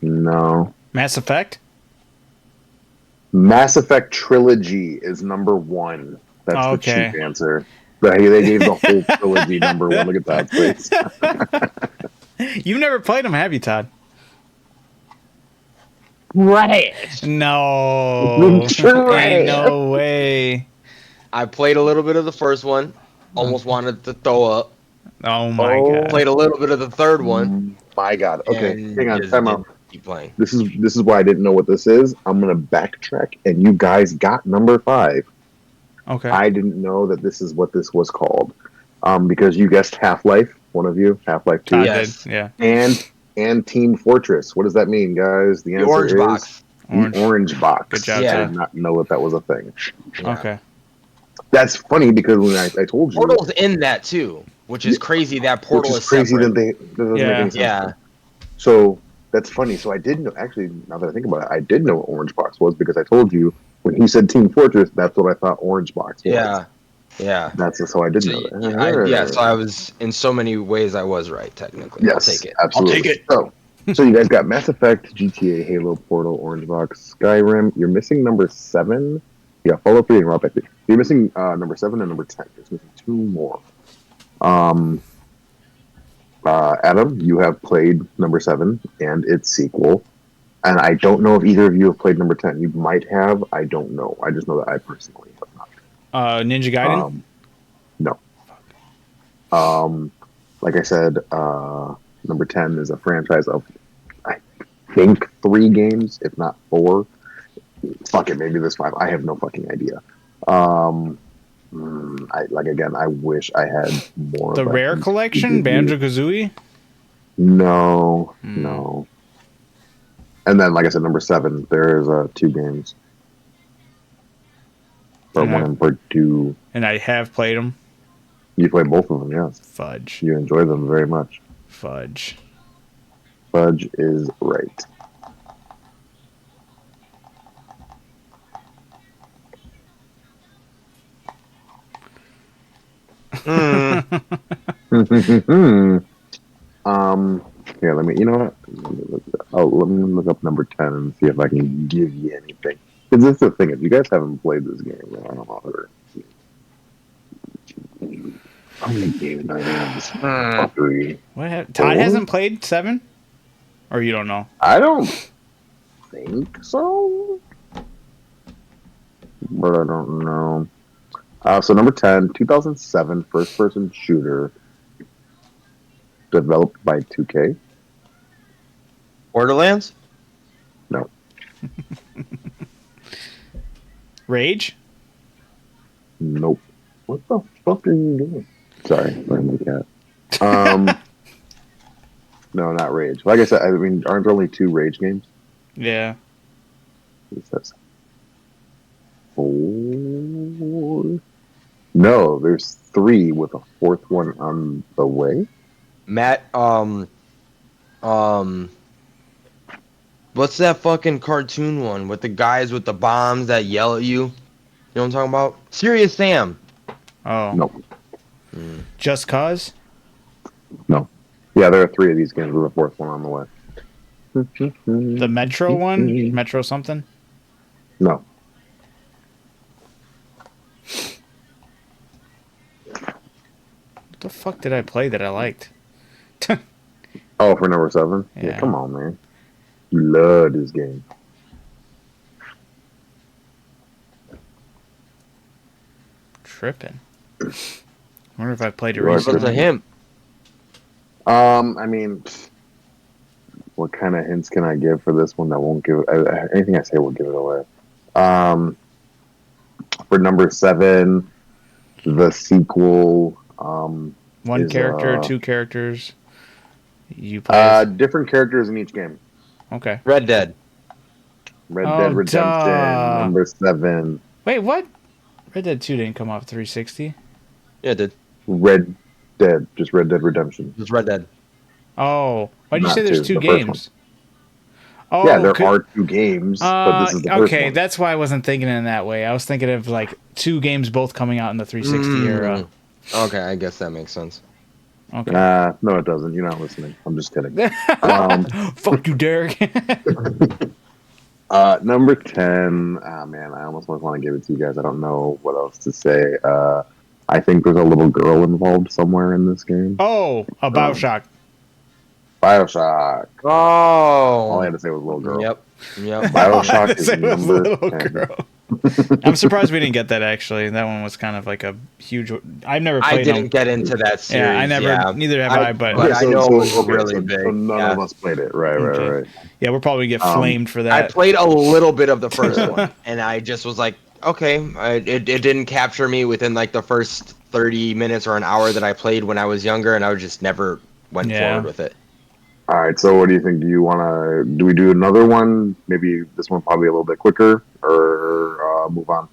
No. Mass Effect? Mass Effect Trilogy is number 1. That's Okay. the cheap answer. They gave the whole trilogy number 1. Look at that face. You've never played them, have you, Todd? Right. No. Trash. Ain't no way. I played a little bit of the first one. Almost wanted to throw up. Oh my god. Played a little bit of the third one. My God. Okay, and hang on. just Time out. didn't keep playing. This is why I didn't know what this is. I'm gonna backtrack, and you guys got number 5. Okay. I didn't know that this is what this was called, because you guessed Half-Life. One of you, Half-Life 2, Todd Yes. did. Yeah. and Team Fortress. What does that mean, guys? The The answer orange is box. the orange box. Good job, Yeah. I Todd. did not know that was a thing. Yeah. Okay. That's funny because when I told you, Portal's in that too, which is crazy. That Portal which is is crazy separate. that doesn't make Yeah. any sense. Yeah. So that's funny. So I did know. Actually, now that I think about it, I did know what Orange Box was because I told you when he said Team Fortress. That's what I thought Orange Box was. Yeah. Yeah. That's so I did So, know that. yeah, so I was in so many ways I was right technically. Yes, I'll take it. Absolutely. I'll take it. So you guys got Mass Effect, GTA, Halo, Portal, Orange Box, Skyrim. You're missing number 7. Yeah, Fallout 3 and Raw Pack 3. You're missing number 7 and number 10. You're missing 2 more. Adam, you have played number 7 and its sequel. And I don't know if either of you have played number 10. You might have. I don't know. I just know that I personally have not. Ninja Gaiden. No. Like I said, number 10 is a franchise of, I think, 3 games, if not 4. Fuck it, maybe there's 5. I have no fucking idea. I wish I had more. The of Rare that Collection, Banjo Kazooie. No. And then, like I said, number 7, there's 2 games. Part 1 and part 2. And I have played them. You play both of them, yes. Fudge. You enjoy them very much. Fudge. Fudge is right. Yeah, let me, you know what? Let me look up number 10 and see if I can give you anything. Because that's the thing, if you guys haven't played this game, I don't know how many games do I have this fuckery? Todd hasn't played 7? Or you don't know? I don't think so. But I don't know. So number 10, 2007 first-person shooter developed by 2K. Borderlands? No. Rage? Nope. What the fuck are you doing? Sorry, my cat. No, not Rage. Like I said, I mean, aren't there only 2 Rage games? Yeah. It says 4. No, there's 3 with a 4th one on the way. Matt, what's that fucking cartoon one with the guys with the bombs that yell at you? You know what I'm talking about? Serious Sam. Oh. No. Just Cause? No. Yeah, there are 3 of these games with a 4th one on the way. The Metro one? Metro something? No. What the fuck did I play that I liked? Oh, for number 7? Yeah. Come on, man. You love this game. Tripping. I wonder if I played it You are What's recently. a him? I mean, what kind of hints can I give for this one that won't give anything I say will give it away? For number 7, the sequel. One is, character, 2 characters. You play. different characters in each game. Okay. Red Dead. Red Oh, Dead Redemption, duh. number 7. Wait, what? Red Dead 2 didn't come off 360. Yeah, it did. Red Dead, just Red Dead Redemption. It's Red Dead. Oh, why'd you Not say there's 2, 2 the first games? Oh, Yeah, there are 2 games, but this is the first okay, one. that's why I wasn't thinking in that way. I was thinking of like 2 games both coming out in the 360 era. Okay, I guess that makes sense. Okay. No, it doesn't. You're not listening. I'm just kidding. Fuck you, Derek. Number 10. Man, I almost want to give it to you guys. I don't know what else to say. I think there's a little girl involved somewhere in this game. Oh, a BioShock. BioShock. All I Oh. had to say was little girl. Yep. BioShock is It was number little 10. girl. I'm surprised we didn't get that. Actually, that one was kind of like a huge. I've never played. I didn't get into that series. Yeah, I never. Neither have I. But I know it was okay, really big. So none Yeah. of us played it. Right. yeah, we're probably gonna get flamed for I that. played a little bit of the first one, and I just was like, okay, it didn't capture me within like the first 30 minutes or an hour that I played when I was younger, and I just never went forward with it. All right. So what do you think? Do we do another one? Maybe this one probably a little bit quicker, or move on?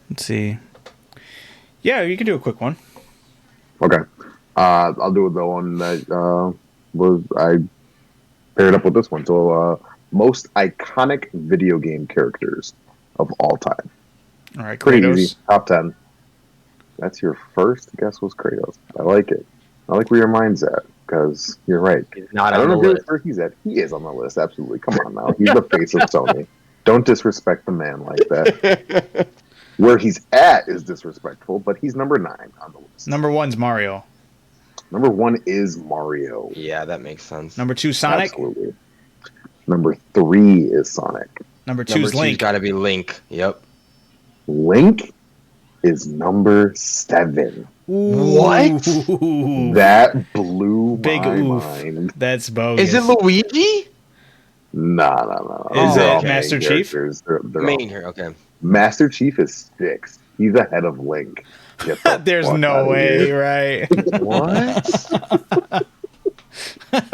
Let's see. Yeah, you can do a quick one. Okay. I'll do the one that I paired up with this one. So, most iconic video game characters of all time. All right, Pretty Kratos. easy. Top 10. That's your first guess was Kratos. I like it. I like where your mind's at, because you're right. He's not I don't on know the where list. he's at. He is on the list, absolutely. Come on now. He's the face of Sony. Don't disrespect the man like that. Where he's at is disrespectful, but he's number 9 on the list. Number 1's Mario. Number 1 is Mario. Yeah, that makes sense. Number 2, Sonic. Absolutely. Number 3 is Sonic. Number 2 Number is two's Link. got to be Link. Yep. Link is number 7. What? Ooh. That blew Big my oof. mind. That's bogus. Is it Luigi? No. Is They're it all Master main Chief? characters. They're Main all- here. Okay. Master Chief is 6. He's ahead of Link. Get the There's fuck no outta way, here. right? What?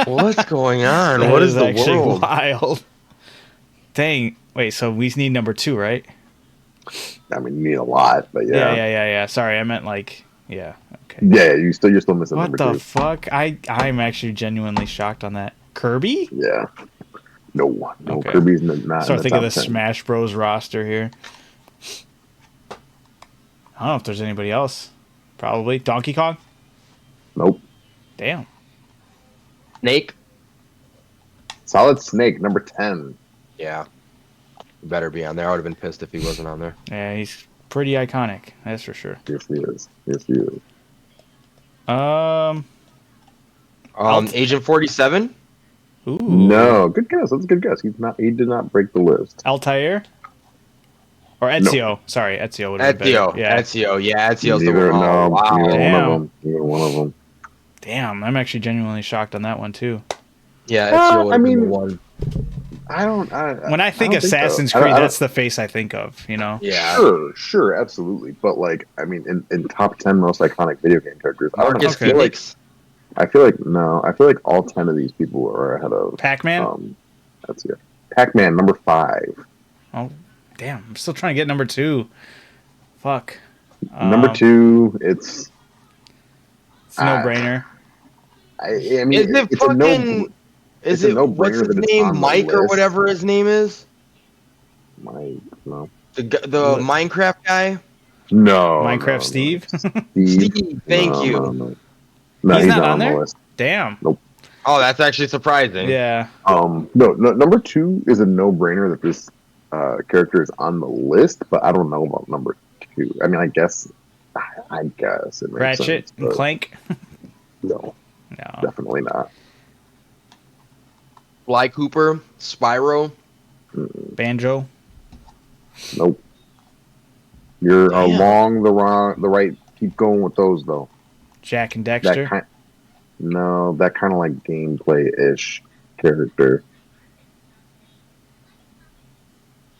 What's going on? That What is the actually world? wild? Dang. Wait, so we need number 2, right? I mean, you need a lot, but yeah. Yeah. Sorry, I meant like, yeah. Okay. Yeah, you're still missing What number the 2. fuck? I'm actually genuinely shocked on that. Kirby? Yeah. No, Okay. Kirby's not. So in I think of the top 10. Smash Bros. Roster here. I don't know if there's anybody else. Probably Donkey Kong. Nope. Damn. Snake? Solid Snake, number 10. Yeah. Better be on there. I would have been pissed if he wasn't on there. Yeah, he's pretty iconic. That's for sure. Yes, he is. Yes, he is. Agent 47? Ooh. No, good guess. That's a good guess. He did not break the list. Altair? Or Ezio. Sorry, Ezio would have been Ezio. better. Yeah. Ezio. Yeah, Ezio's the Neither, one. no, Oh, wow. neither one Damn. of them. Neither one of them. Damn, I'm actually genuinely shocked on that one too. Yeah, Ezio would I have been the mean- one. When I think don't so. Assassin's I don't- Creed, I don't- that's the face I think of, you know? Yeah. Sure, absolutely. But like, I mean, in top 10 most iconic video game characters, Marcus Okay. Felix. I feel like all 10 of these people are ahead of Pac-Man? That's it. Pac-Man, number 5. Oh, damn. I'm still trying to get number 2. Fuck. Number 2, it's It's a no-brainer. I mean, Is it it's a fucking... it's Is a it... no-brainer What's his that it's name? on the Mike or list. whatever his name is? Mike, no. The Minecraft guy? No. Minecraft no, Steve? Steve, thank you. No, He's he's not on the there? list. Damn. Oh, that's actually surprising. Yeah. No, number 2 is a no-brainer that this character is on the list, but I don't know about number 2. I mean, I guess it makes Ratchet sense, and but Clank? no, No. definitely not. Sly Cooper, Spyro. Banjo? Nope. You're Damn. along the right. Keep going with those though. Jack and That Dexter? kind. No, that kind of like gameplay-ish character.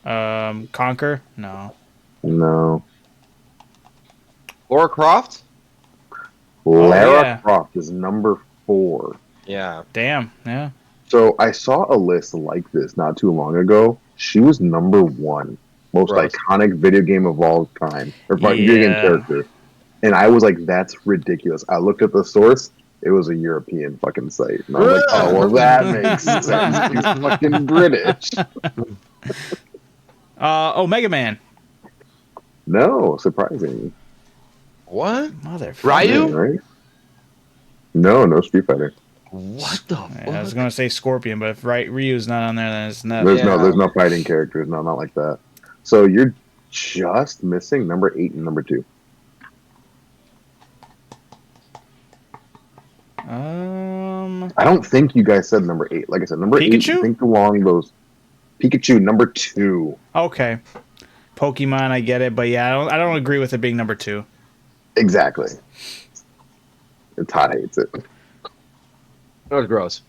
Conquer? No. No. Laura Croft? Lara yeah. Croft is number 4. Yeah. Damn. Yeah. So I saw a list like this not too long ago. She was number 1 most Gross. iconic video game of all time, or video game Yeah. character. And I was like, "That's ridiculous." I looked at the source; it was a European fucking site, and I was like, "Oh, well, that makes sense. He's fucking British." Mega Man. No, surprising, What? Motherfucker. Ryu? right? No Street Fighter. What the Yeah, I was fuck? gonna say Scorpion, but if Ryu's not on there, then it's not. There's Yeah. no fighting characters. No, not like that. So you're just missing number 8 and number 2. I don't think you guys said number 8. Like I said, number 8. Pikachu? Think along those. Pikachu, number 2. Okay. Pokemon, I get it, but yeah, I don't agree with it being number 2. Exactly. And Todd hates it. That was gross.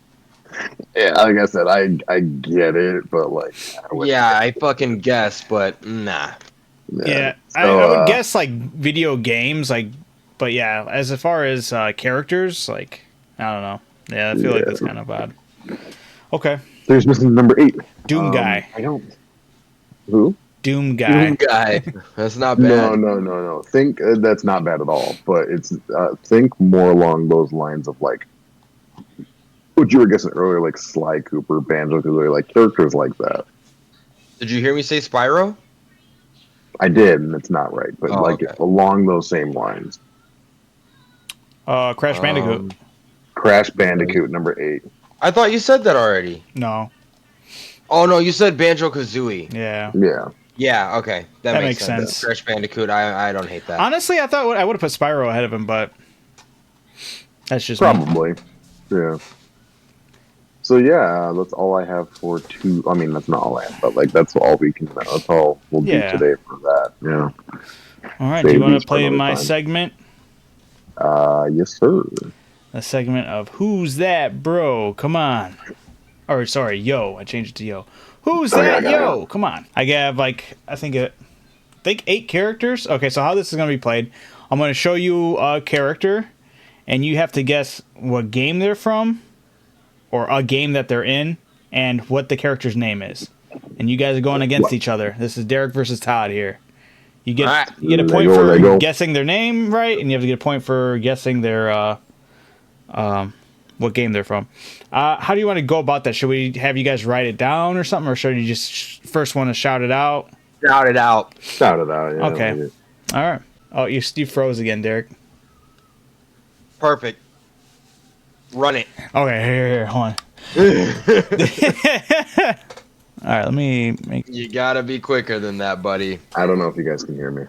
Yeah, like I said, I get it, but like, Yeah, I fucking guess, but nah. Yeah, So, I would guess like video games, like, but yeah, as far as characters, like, I don't know. Yeah, I feel like Yeah. that's kind of odd. Okay, there's missing number 8. Doom Guy. I don't. Who? Doom Guy. Guy. That's not bad. No. Think that's not bad at all, but it's think more along those lines of like what you were guessing earlier, like Sly Cooper, Banjo Kazooie, like characters like that. Did you hear me say Spyro? I did, and it's not right, but Oh, like okay. along those same lines. Crash Bandicoot. Crash Bandicoot, number 8. I thought you said that already. No. Oh no, you said Banjo Kazooie. Yeah. Yeah. Yeah, okay, That makes makes sense. sense. Crash Bandicoot, I don't hate that. Honestly, I thought I would have put Spyro ahead of him, but that's just me. Probably. Yeah. So yeah, that's all I have for two. I mean, that's not all I have, but like that's all we can. That's all we'll do Yeah. today for that. Yeah. All right. Do you Save want these to for play another my time. segment? Yes, sir. A segment of Who's That Bro? Come on. Or sorry, Yo. I changed it to Yo. Who's that? Yo. Come on. I have like I think 8 characters. Okay, so how this is gonna be played? I'm gonna show you a character, and you have to guess what game they're from, or a game that they're in, and what the character's name is. And you guys are going against each other. This is Derek versus Todd here. You get Alright. you get a There point you go, there you for go. guessing their name right, and you have to get a point for guessing their what game they're from. How do you want to go about that? Should we have you guys write it down or something, or should you just first want to shout it out? Shout it out. Shout it out. Yeah, Okay. like it. All right. Oh, you froze again, Derek. Perfect. Run it. Okay, here, hold on. All right, let me make. You gotta be quicker than that, buddy. I don't know if you guys can hear me.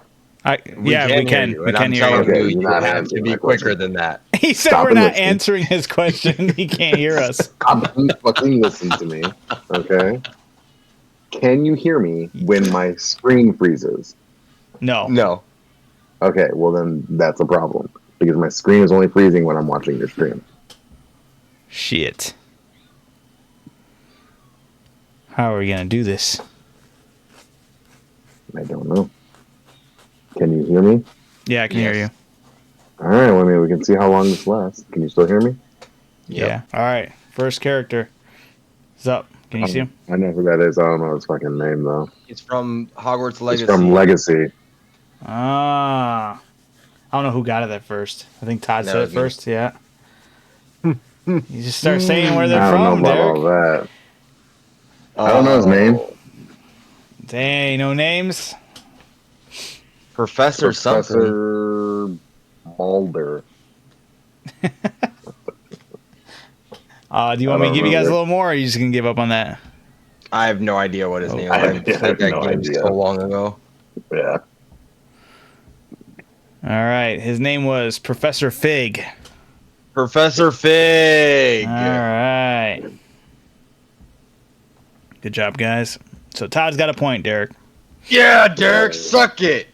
We can. hear you, We and can I'm hear telling you. Okay, you, you're you not have to answering be my quicker question. than that. He said Stop we're and not listen. answering his question. He can't hear us. Fucking listen to me, okay? Can you hear me when my screen freezes? No. No. Okay, well then that's a problem because my screen is only freezing when I'm watching your stream. Shit. How are we gonna do this? I don't know. Can you hear me? Yeah, I can hear you. All right, well, I mean, we can see how long this lasts. Can you still hear me? Yeah. All right. First character. Is up. Can you see him? I know who that is. I don't know his fucking name though. It's from Hogwarts It's Legacy. from Legacy. Ah. I don't know who got it at first. I think Todd That said it was me. first. Yeah. You just start saying where they're I don't from, know about Derek. all that. I don't know his name. Dang, no names. Professor something. Professor Mulder. Do you want me to give you guys a little more, or are you just gonna give up on that? I have no idea what his name I was. have- I I played have that no game idea. so long ago. Yeah. All right. His name was Professor Fig. Professor Fig. All right. Good job, guys. So Todd's got a point, Derek. Yeah, Derek, suck it.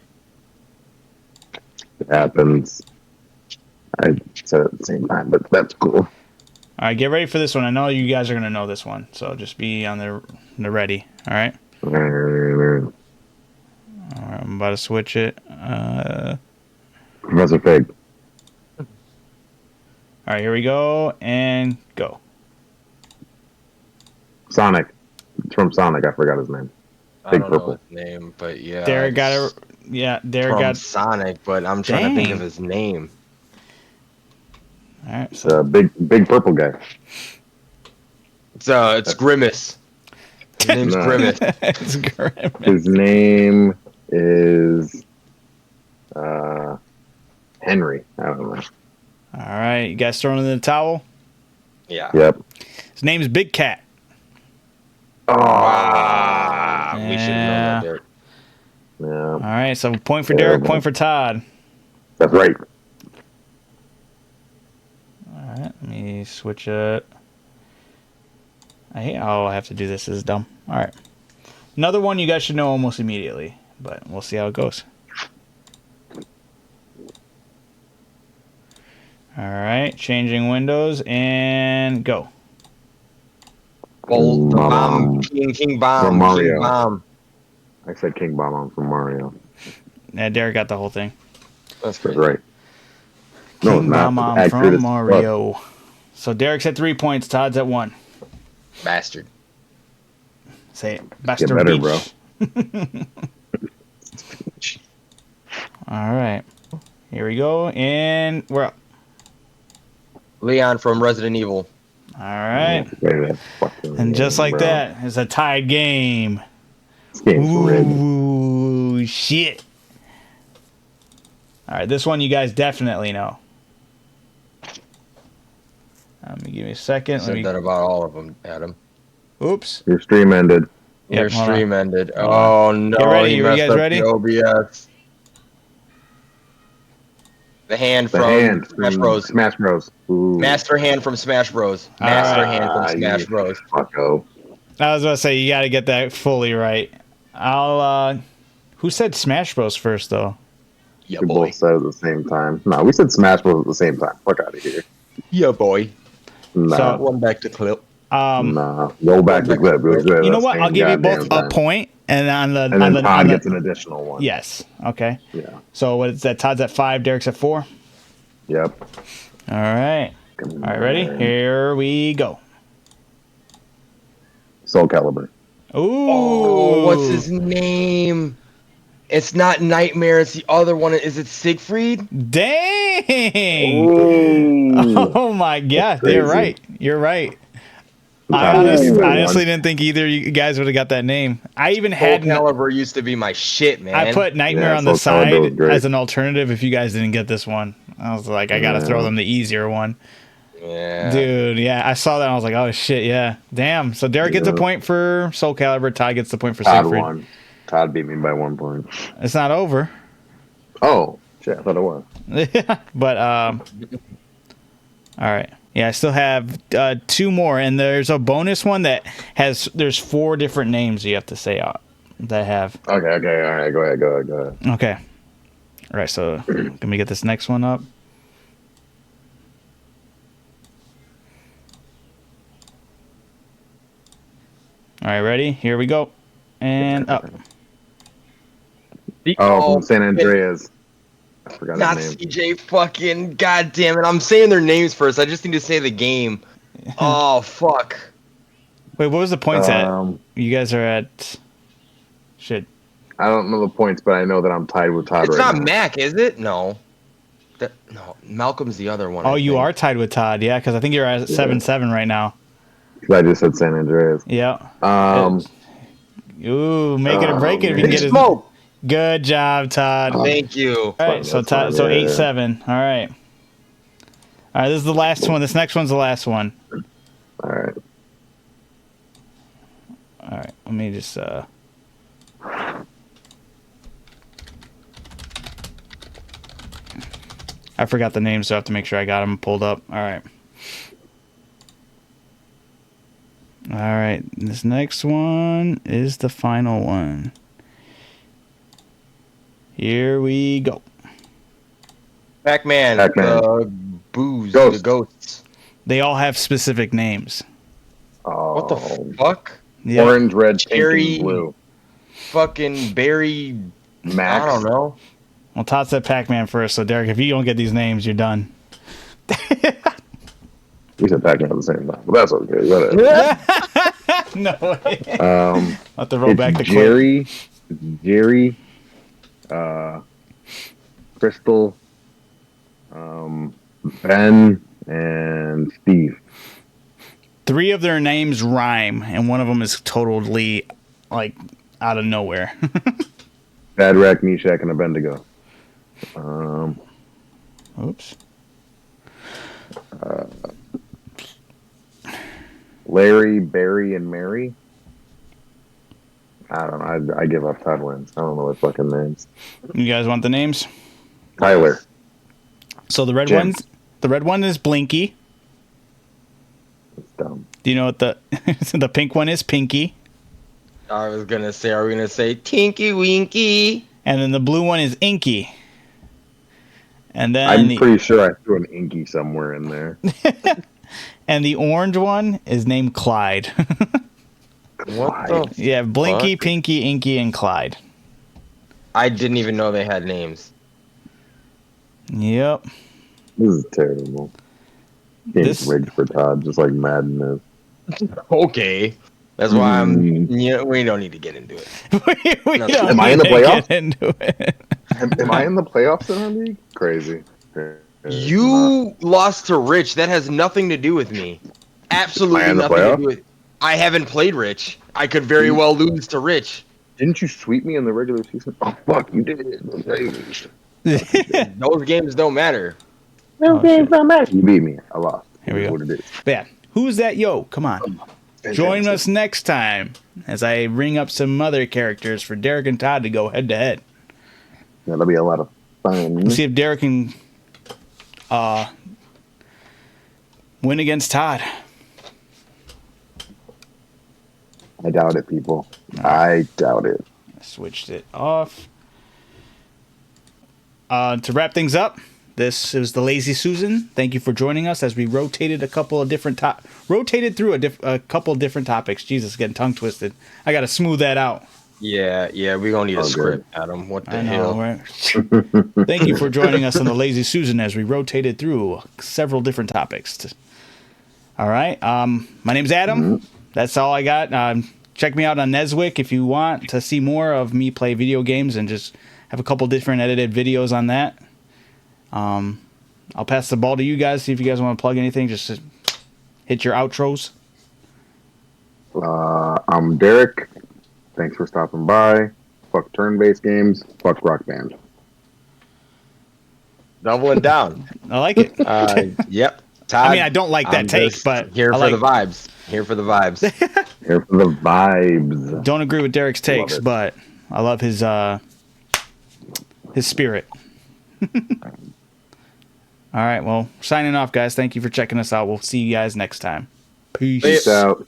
It happens. I said it at the same time, but that's cool. All right, get ready for this one. I know you guys are gonna know this one, so just be on the ready. All right. All right, I'm about to switch it. Professor Fig. All right, here we go and go. Sonic. It's from Sonic. I forgot his name. I Big don't purple. know his name, but yeah. Derek got it's it. Yeah, Derek from got. Sonic, but I'm trying to think Dang. of his name. All right, It's so a big purple guy. It's Grimace. His name's No. Grimace. it's grim. His name is Henry. I don't know. All right, you guys throwing in the towel. Yeah. Yep. His name's Big Cat. Oh. Ah, we should have known Yeah. that, Derek. Yeah. All right, so point for Yeah, Derek, man. point for Todd. That's right. All right, let me switch it. I hate how I have to do this. This is dumb. All right. Another one you guys should know almost immediately, but we'll see how it goes. All right, changing windows and go. Bolt, the bomb, Bomb. King Bomb, From Mario. King Bomb. I said King Bomb. I'm from Mario. Yeah, Derek got the whole thing. That's That's great. right. No, King it's not. Bomb It's accurate from as fuck. Mario. So Derek's at 3 points. Todd's at 1. Bastard. Say it. Bastard better, Beach. All right. Here we go. And we're up. Leon from Resident Evil. All right. Wait, that fucking And just game, like bro. that, it's a tied game. This game's rigged. Ooh, shit. All right, this one you guys definitely know. Let me give me a second. Let Said me. that about all of them, Adam. Oops. Your stream ended. Your Yep, hold stream ended. Hold Oh no! Get ready, He you messed guys up ready? the OBS. The hand The from hand Smash from Bros. Smash Bros. Ooh. Master hand from Smash Bros. Master hand from Ah, Smash you Bros. fucko. I was about to say you got to get that fully right. Who said Smash Bros first though? Yeah, We boy. both said it at the same time. No, we said Smash Bros at the same time. Fuck out of here. Yeah, boy. Nah, So- Run back to clip. nah. Go back to clip. Go You know what? I'll give you both a point, and on the And then Todd gets an additional one. yes. Okay. Yeah. So what is that? Todd's at 5. Derek's at 4. Yep. All right. All right. Ready? Here we go. Soul Calibur. Ooh. Oh, what's his name? It's not Nightmare. It's the other one. Is it Siegfried? Dang. Ooh. Oh my God. Crazy. You're right. You're right. I Todd gets that honestly one. didn't think either you guys would have got that name. I even Soul had Calibur used to be my shit, man. I put Nightmare Yeah, on the Soul Calibur was side great. as an alternative if you guys didn't get this one. I was like, I gotta throw them the easier one. Yeah. Dude, yeah, I saw that. I was like, oh shit, yeah, damn. So Derek gets a point for Soul Calibur. Todd gets the point for Todd Siegfried. won. Todd beat me by 1 point. It's not over, Oh, shit. I thought it was. but all right. Yeah, I still have 2 more, and there's a bonus one that there's 4 different names you have to say that have. Okay. All right. Go ahead. Okay. All right. So let me get this next one up. All right, ready? Here we go. And up. Oh, from San Andreas. I forgot Not his name. CJ fucking. God damn it. I'm saying their names first. I just need to say the game. Oh, fuck. Wait, what was the points Um, at? You guys are at. Shit. I don't know the points, but I know that I'm tied with Todd It's right not now. Mac, is it? No. No, Malcolm's the other one. Oh, I you think. are tied with Todd, yeah, because I think you're at 7-7 right now. 'Cause I just said San Andreas. Yeah. Um, Ooh, make it or break it if you can Big get it. Smoke. Good job, Todd. Thank you. All right, so That's Todd, fine, so yeah. 8-7. All right. All right, this is the last one. This next one's the last one. all right. All right, let me just. I forgot the name, so I have to make sure I got them pulled up. All right. All right, this next one is the final one. Here we go. Pac-Man. Pac-Man. Booze. Ghost. The ghosts. They all have specific names. Oh, What the fuck? Yeah. Orange, red, pink, Cherry. and blue. Fucking Barry. Max. I don't know. Well, Todd said Pac-Man first, so Derek, if you don't get these names, you're done. We said Pac-Man at the same time, but that's okay. Whatever. No way. Um, I'll have to roll back the clip. Jerry, Crystal, Ben, and Steve. 3 of their names rhyme, and one of them is totally, like, out of nowhere. Shadrach, Meshach, and Abednego. Oops. Larry, Barry, and Mary. I don't know. I give up. Todd wins. I don't know what fucking names. You guys want the names? Tyler. So the red Jim. one is Blinky. It's dumb. Do you know what the the pink one is? Pinky. I was gonna say, are we gonna say Tinky Winky? And then the blue one is Inky. And then I'm pretty sure I threw an Inky somewhere in there. and the orange one is named Clyde. What the? Yeah, Blinky, Fuck. Pinky, Inky, and Clyde. I didn't even know they had names. Yep. This is terrible. Game's This- rigged for Todd, just like Madden is. Okay. That's why we don't need to get into it. we No, don't am I in need the to playoffs? get into it. Am I in the playoffs in our league? Crazy. You lost to Rich. That has nothing to do with me. Am Absolutely I in the nothing to playoff? do with. I haven't played Rich. I could very well lose to Rich. Didn't you sweep me in the regular season? Oh, fuck, you did. Those games don't matter. You beat me. I lost. Here we It is go. What it is. Yeah. Who's that? Yo, come on. Join us next time as I ring up some other characters for Derek and Todd to go head to head. That'll be a lot of fun. Let's see if Derek can win against Todd. I doubt it, people. I doubt it. I switched it off. To wrap things up, this is the Lazy Susan. Thank you for joining us as we rotated a couple of different rotated through a couple of different topics. Jesus, getting tongue twisted. I got to smooth that out. Yeah, we gonna need a Oh, script, Adam. What the I hell? know, right? Thank you for joining us on the Lazy Susan as we rotated through several different topics. All right. My name's Adam. That's all I got. Check me out on Neswick if you want to see more of me play video games and just have a couple different edited videos on that. I'll pass the ball to you guys. See if you guys want to plug anything. Just hit your outros. I'm Derek. Thanks for stopping by. Fuck turn-based games. Fuck Rock Band. Doubling down. I like it. Yep. Todd, I mean, I don't like that I'm take, just but here I for like the vibes. Here for the vibes. Here for the vibes. Don't agree with Derek's takes, it. but I love his spirit. All right, well, signing off, guys. Thank you for checking us out. We'll see you guys next time. Peace. Peace out.